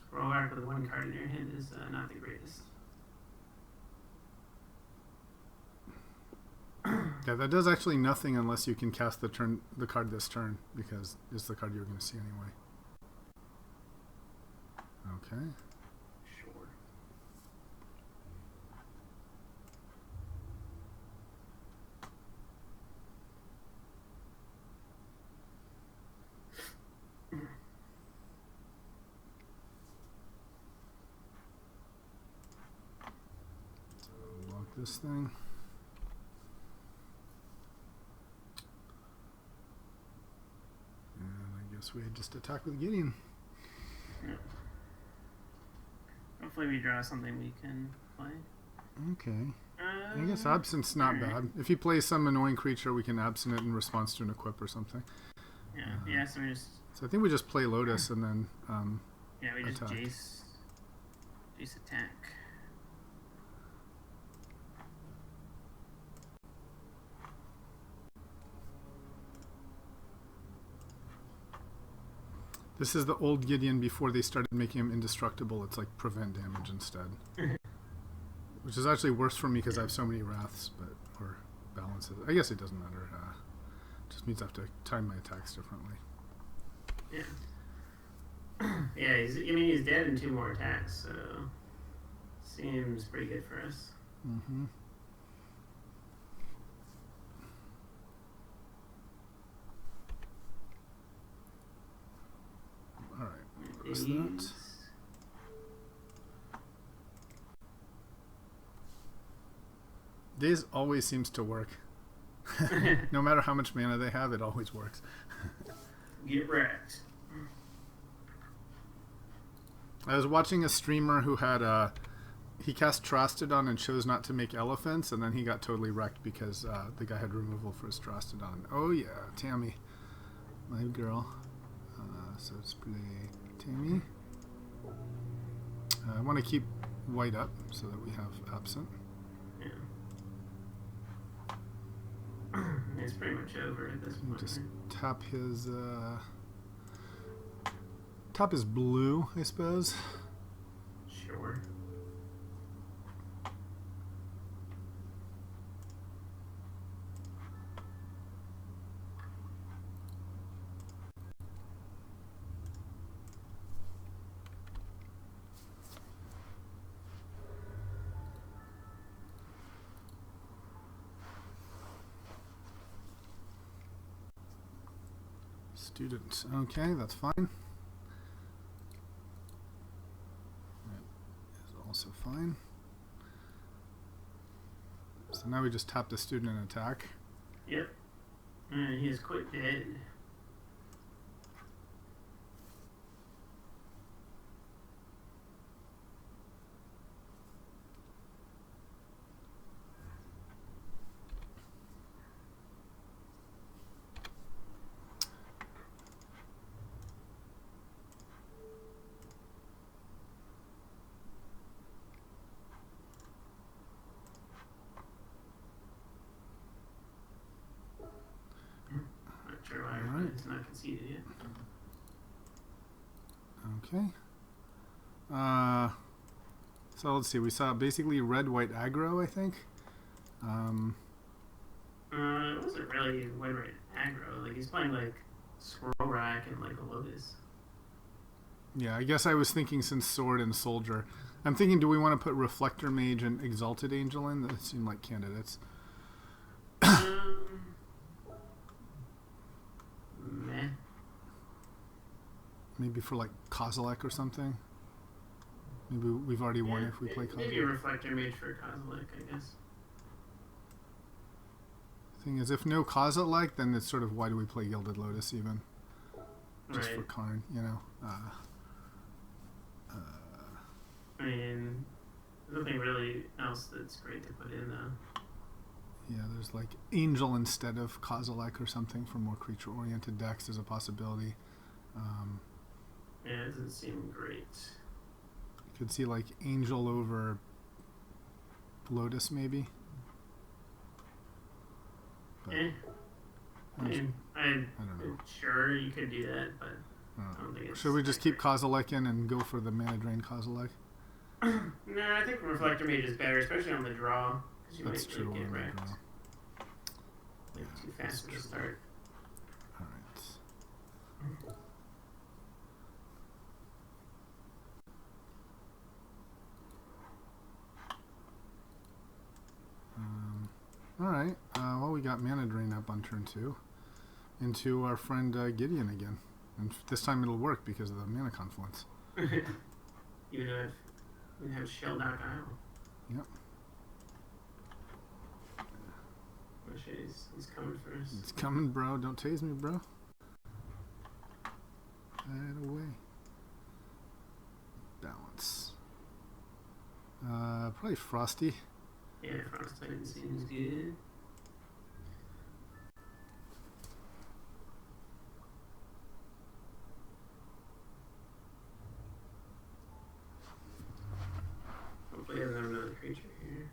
[SPEAKER 2] Scroll rack with 1 card in your hand is not the greatest.
[SPEAKER 1] Yeah, that does actually nothing unless you can cast the card this turn, because it's the card you're going to see anyway. Okay.
[SPEAKER 2] Sure.
[SPEAKER 1] So lock this thing. And I guess we just attack with Gideon.
[SPEAKER 2] Yeah. Hopefully we draw something we can play.
[SPEAKER 1] Okay. I guess Absent's not bad. If he plays some annoying creature, we can Absent it in response to an equip or something.
[SPEAKER 2] Yeah, yeah, so we just...
[SPEAKER 1] So I think we just play Lotus and then
[SPEAKER 2] yeah, we just
[SPEAKER 1] attack.
[SPEAKER 2] Jace attack.
[SPEAKER 1] This is the old Gideon before they started making him indestructible. It's like prevent damage instead. Which is actually worse for me because I have so many Wraths, or balances. I guess it doesn't matter. Just means I have to time my attacks differently.
[SPEAKER 2] Yeah. Yeah, he's dead in 2 more attacks, so seems pretty good for us.
[SPEAKER 1] Mm-hmm. All right. What's that? Daze always seems to work. No matter how much mana they have, it always works.
[SPEAKER 2] Get wrecked.
[SPEAKER 1] I was watching a streamer who had he cast Trostodon and chose not to make elephants, and then he got totally wrecked because the guy had removal for his Trostodon. Oh yeah, Tammy, my girl. So let's play Tammy. I want to keep white up so that we have absent.
[SPEAKER 2] Yeah. It's pretty much over at this point.
[SPEAKER 1] Just tap his blue, I suppose.
[SPEAKER 2] Sure.
[SPEAKER 1] Student. Okay, that's fine. That is also fine. So now we just tap the student and attack.
[SPEAKER 2] Yep. And he is quite dead. It's not conceded yet.
[SPEAKER 1] Okay. So let's see. We saw basically red-white aggro, I think.
[SPEAKER 2] It wasn't really red-white aggro. Like, he's playing, like, Scroll Rack and, like, a Lotus.
[SPEAKER 1] Yeah, I guess I was thinking since Sword and Soldier. I'm thinking, do we want to put Reflector Mage and Exalted Angel in? That seem like candidates.
[SPEAKER 2] Meh.
[SPEAKER 1] Maybe for like Kozilek or something. Maybe we've already won if we play Kozilek.
[SPEAKER 2] Maybe a Reflector Mage for Kozilek, I guess.
[SPEAKER 1] Thing is, if no Kozilek, then it's sort of why do we play Gilded Lotus even? Just for Karn, you know.
[SPEAKER 2] I mean, there's nothing really else that's great to put in though.
[SPEAKER 1] Yeah, there's like Angel instead of Kozilek or something for more creature-oriented decks as a possibility.
[SPEAKER 2] Yeah, it doesn't seem great.
[SPEAKER 1] You could see like Angel over Lotus maybe. But
[SPEAKER 2] I don't know. Sure, you could do that, but I don't think it's...
[SPEAKER 1] Should we just keep Kozilek in and go for the mana drain Kozilek?
[SPEAKER 2] No, I think Reflector Mage is better, especially on the draw.
[SPEAKER 1] That's true.
[SPEAKER 2] Get wrecked. Like, too fast to start.
[SPEAKER 1] Alright. Alright. Well, we got mana drain up on turn 2 into our friend Gideon again. And this time it'll work because of the mana confluence.
[SPEAKER 2] Even if we have Shelldock Isle.
[SPEAKER 1] Yep.
[SPEAKER 2] He's coming for us.
[SPEAKER 1] It's coming, bro. Don't tase me, bro. Right away. Balance. Probably Frosty.
[SPEAKER 2] Yeah, Frosty seems good. Hopefully he doesn't have another creature here.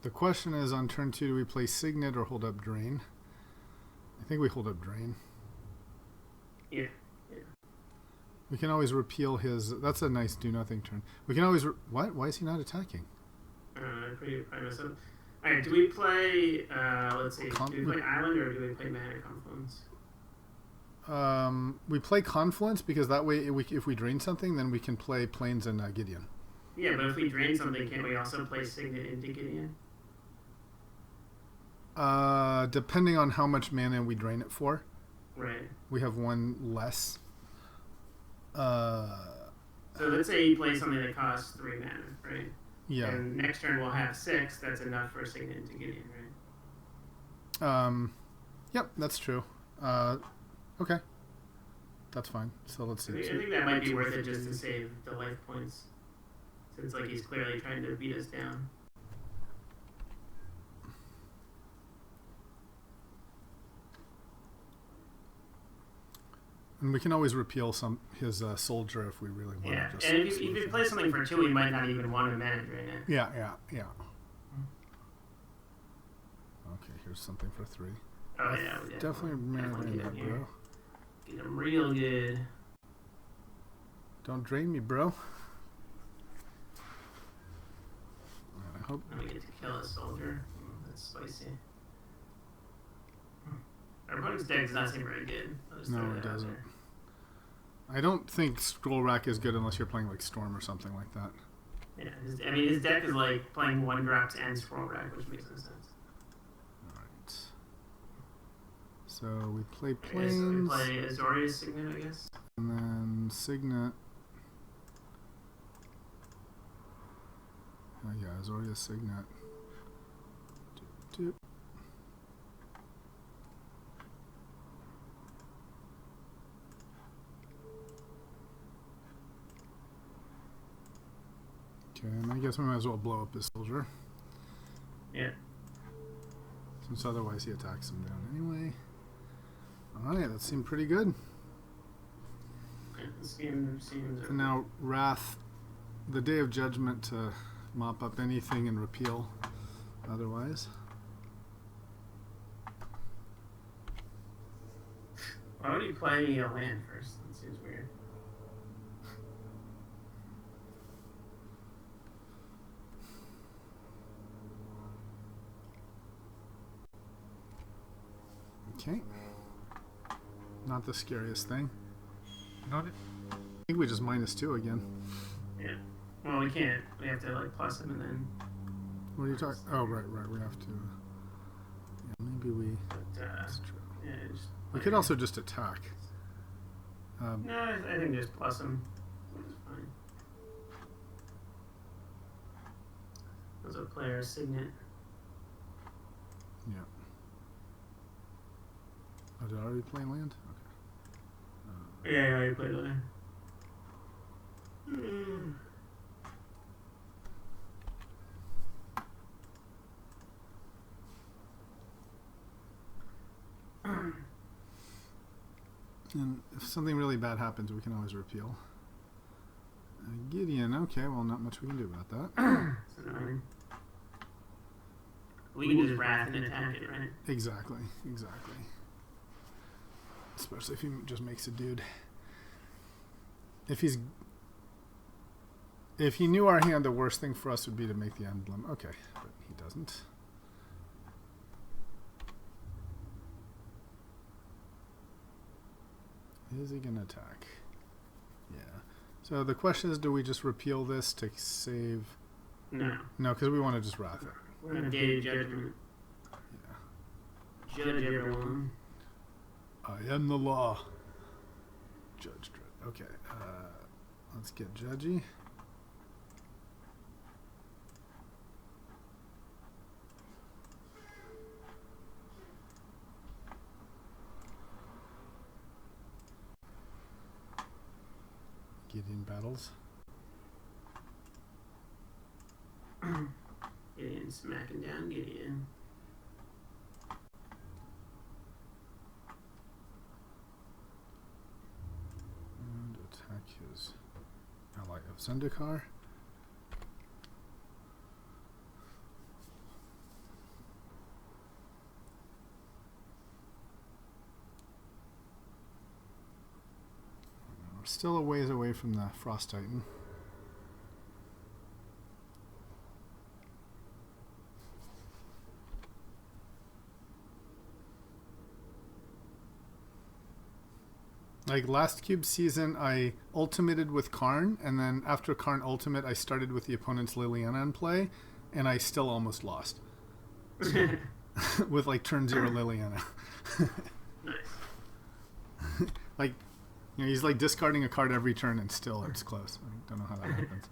[SPEAKER 1] The question is, on turn 2, do we play Signet or hold up Drain? I think we hold up Drain.
[SPEAKER 2] Yeah.
[SPEAKER 1] We can always repeal his... That's a nice do-nothing turn. We can always... What? Why is he not attacking?
[SPEAKER 2] I probably messed up. All right. Do we play? Let's see. Do we play Island or do we play Mana Confluence?
[SPEAKER 1] We play Confluence because that way, if we drain something, then we can play Plains and Gideon.
[SPEAKER 2] Yeah, but if we drain something, can't we also play Signet into Gideon?
[SPEAKER 1] Depending on how much mana we drain it for.
[SPEAKER 2] Right.
[SPEAKER 1] We have one less.
[SPEAKER 2] So let's say you play something that costs 3 mana, right?
[SPEAKER 1] Yeah.
[SPEAKER 2] And next turn we'll have 6. That's enough for Signet into Gideon, right?
[SPEAKER 1] Yep, that's true. Okay. That's fine. So let's see.
[SPEAKER 2] I think that might be worth it just to save the life points. Since like he's clearly trying to beat us down.
[SPEAKER 1] And we can always repeal his soldier if we really want.
[SPEAKER 2] Yeah, and if you play something for 2, we might not even want to mana drain it.
[SPEAKER 1] Yeah. Okay, here's something for 3.
[SPEAKER 2] Oh yeah,
[SPEAKER 1] definitely mana drain that, bro.
[SPEAKER 2] Get him real good.
[SPEAKER 1] Don't drain me, bro. I hope.
[SPEAKER 2] And we get to kill a soldier. That's spicy. Our opponent's deck does not seem very good.
[SPEAKER 1] No, it doesn't. I don't think Scroll Rack is good unless you're playing like Storm or something like that.
[SPEAKER 2] Yeah, his deck is like playing 1-drops and Scroll Rack, which makes no sense.
[SPEAKER 1] Alright. So we play
[SPEAKER 2] Plains.
[SPEAKER 1] Plains.
[SPEAKER 2] We play Azorius Signet, I guess.
[SPEAKER 1] And then Signet. Oh yeah, Azorius Signet. Doop. Okay, and I guess we might as well blow up this soldier.
[SPEAKER 2] Yeah.
[SPEAKER 1] Since otherwise he attacks him down anyway. Alright, that seemed pretty good.
[SPEAKER 2] Yeah, this game seems...
[SPEAKER 1] And now Wrath, the Day of Judgment to mop up anything and repeal otherwise.
[SPEAKER 2] Why would you play a land first? That seems weird.
[SPEAKER 1] Okay. Not the scariest thing.
[SPEAKER 3] Not it.
[SPEAKER 1] I think we just -2 again.
[SPEAKER 2] Yeah. Well, we can't. We have to like plus him and then.
[SPEAKER 1] What are you talking? Oh, right. We have to. Yeah, maybe we.
[SPEAKER 2] But,
[SPEAKER 1] that's true.
[SPEAKER 2] Yeah, just
[SPEAKER 1] We could also just attack.
[SPEAKER 2] No, I think just plus him. It's fine. Those are players, Signet.
[SPEAKER 1] Yeah. Oh, did I already play land? Okay.
[SPEAKER 2] Yeah, I played land.
[SPEAKER 1] And if something really bad happens, we can always repeal. Gideon, okay, well, not much we can do about that.
[SPEAKER 2] It's annoying. We can just wrath and attack it, right?
[SPEAKER 1] Exactly. Especially if he just makes a dude. If he knew our hand, the worst thing for us would be to make the emblem. Okay, but he doesn't. Is he going to attack? Yeah. So the question is, do we just repeal this to save?
[SPEAKER 2] No.
[SPEAKER 1] No, because we want to just wrath it.
[SPEAKER 2] We're going to Day of Judgment.
[SPEAKER 1] Yeah.
[SPEAKER 2] Judge everyone.
[SPEAKER 1] I am the law. Judge Dredd. Okay. Let's get judgy. Gideon battles.
[SPEAKER 2] Gideon smacking down Gideon.
[SPEAKER 1] And attack his ally of Zendikar. We're still a ways away from the Frost Titan. Like last cube season, I ultimated with Karn, and then after Karn ultimate, I started with the opponent's Liliana in play, and I still almost lost. With like turn 0 Liliana.
[SPEAKER 2] Nice.
[SPEAKER 1] Like, you know, he's like discarding a card every turn, and still it's close. I don't know how that happens.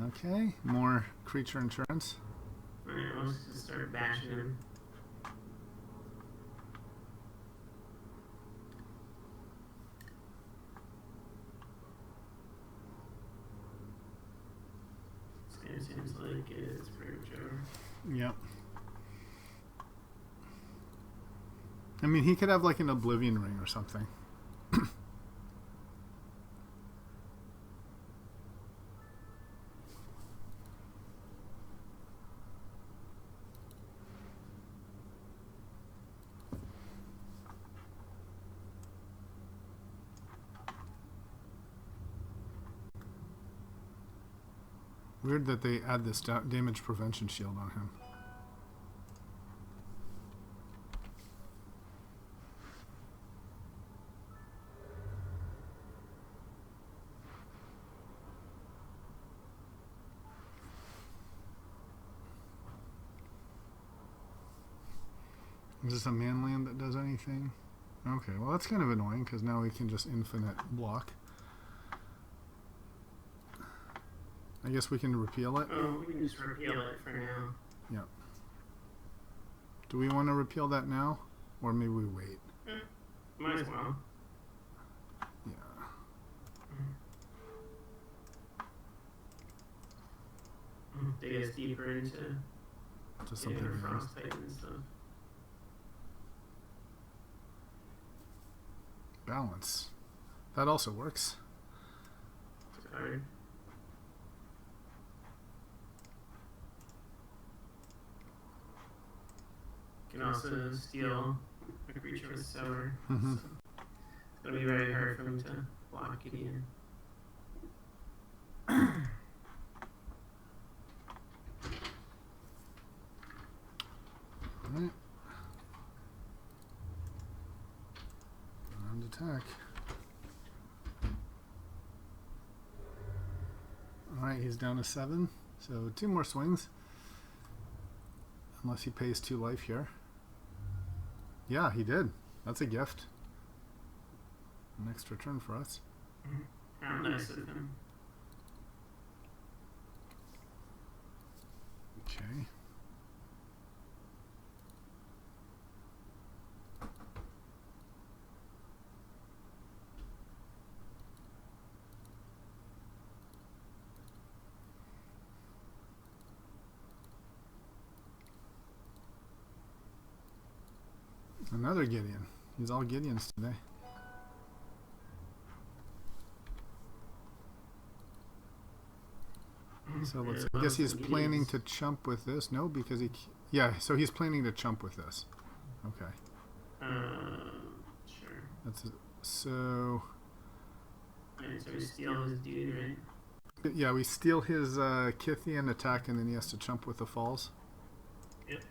[SPEAKER 1] Okay, more creature insurance.
[SPEAKER 2] Alright, let's just start bashing him. It seems like it's premature.
[SPEAKER 1] Yep. I mean, he could have like an Oblivion Ring or something. Weird that they add this damage prevention shield on him. Is this a man land that does anything? Okay, well that's kind of annoying because now we can just infinite block. I guess we can repeal it.
[SPEAKER 2] Oh, we can just repeal it for now.
[SPEAKER 1] Yeah. Do we want to repeal that now? Or maybe we wait?
[SPEAKER 2] Might as well.
[SPEAKER 1] Yeah.
[SPEAKER 2] Dig us deeper into
[SPEAKER 1] Just something else.
[SPEAKER 2] frostbite and stuff.
[SPEAKER 1] Balance. That also works.
[SPEAKER 2] Card. Can also steal a creature with sour.
[SPEAKER 1] Mm-hmm.
[SPEAKER 2] So it's gonna be very hard for him to block it in.
[SPEAKER 1] Alright. Round attack. Alright, he's down to 7. So 2 more swings. Unless he pays 2 life here. Yeah, he did. That's a gift. An extra turn for us.
[SPEAKER 2] How nice of him.
[SPEAKER 1] Okay. Another Gideon. He's all Gideons today. So let's. I guess he's planning to chump with this. No, because he. Yeah, so he's planning to chump with this. Okay.
[SPEAKER 2] Sure.
[SPEAKER 1] That's it. So.
[SPEAKER 2] Alright, so we steal his dude, right?
[SPEAKER 1] Yeah, we steal his Kithian attack, and then he has to chump with the falls.
[SPEAKER 2] Yep.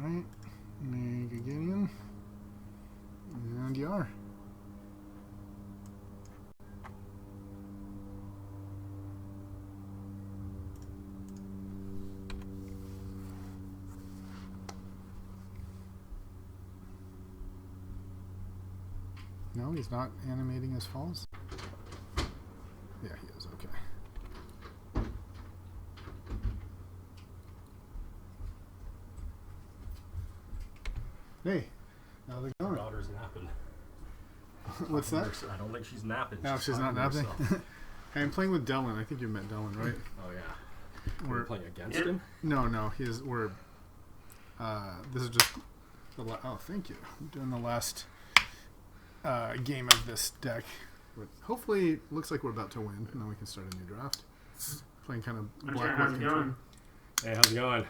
[SPEAKER 1] Alright. Mega Gideon. And you are. No, he's not animating his falls. Yeah, he is. Okay. Hey, how's it
[SPEAKER 3] My
[SPEAKER 1] going?
[SPEAKER 3] daughter's napping.
[SPEAKER 1] What's that?
[SPEAKER 3] I don't think she's napping.
[SPEAKER 1] No, she's not
[SPEAKER 3] talking to
[SPEAKER 1] napping.
[SPEAKER 3] herself.
[SPEAKER 1] Hey, I'm playing with Dylan. I think you met Dylan, right?
[SPEAKER 3] Oh yeah.
[SPEAKER 1] We're
[SPEAKER 3] We're playing against him.
[SPEAKER 1] no. We're. This is just the. Oh, thank you. I'm doing the last game of this deck. Hopefully, looks like we're about to win, and then we can start a new draft. playing kind of
[SPEAKER 2] How's
[SPEAKER 1] black
[SPEAKER 2] it going?
[SPEAKER 3] Hey, how's it going?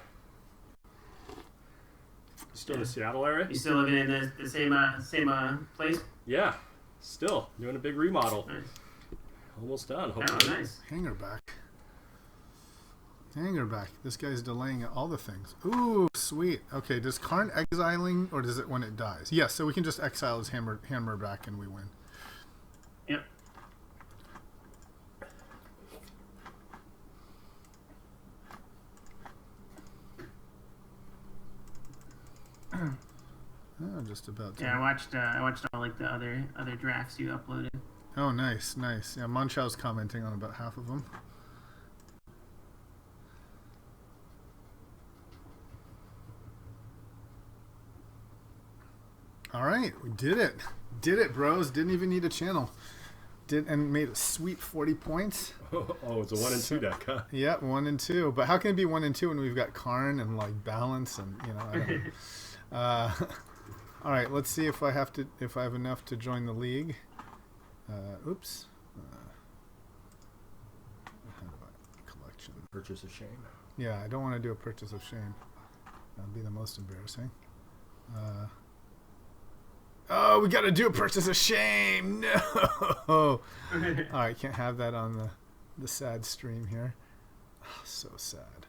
[SPEAKER 3] Still in the Seattle area?
[SPEAKER 2] You still living in the same place?
[SPEAKER 3] Yeah, still doing a big remodel.
[SPEAKER 2] Nice.
[SPEAKER 3] Almost done.
[SPEAKER 2] Oh,
[SPEAKER 3] Hopefully.
[SPEAKER 2] nice.
[SPEAKER 1] Hanger back. Hanger back. This guy's delaying all the things. Ooh, sweet. Okay, does Karn exiling, or does it when it dies? Yes, so we can just exile his hammer back and we win.
[SPEAKER 2] Yep.
[SPEAKER 1] Oh, just about to.
[SPEAKER 2] Yeah, I watched all like the other drafts you uploaded.
[SPEAKER 1] Oh, nice, nice. Yeah, Monchow's commenting on about half of them. All right, we did it. Did it, bros. Didn't even need a channel. And made a sweet 40 points.
[SPEAKER 3] Oh, it's a 1 and 2 deck, huh?
[SPEAKER 1] Yeah, 1 and 2. But how can it be 1 and 2 when we've got Karn and like balance and I don't know. All right, let's see if I have enough to join the league. Oops. Collection.
[SPEAKER 3] Purchase of shame.
[SPEAKER 1] Yeah, I don't want to do a purchase of shame. That'd be the most embarrassing. Oh, we got to do a purchase of shame. No. All right, can't have that on the sad stream here. Oh, so sad.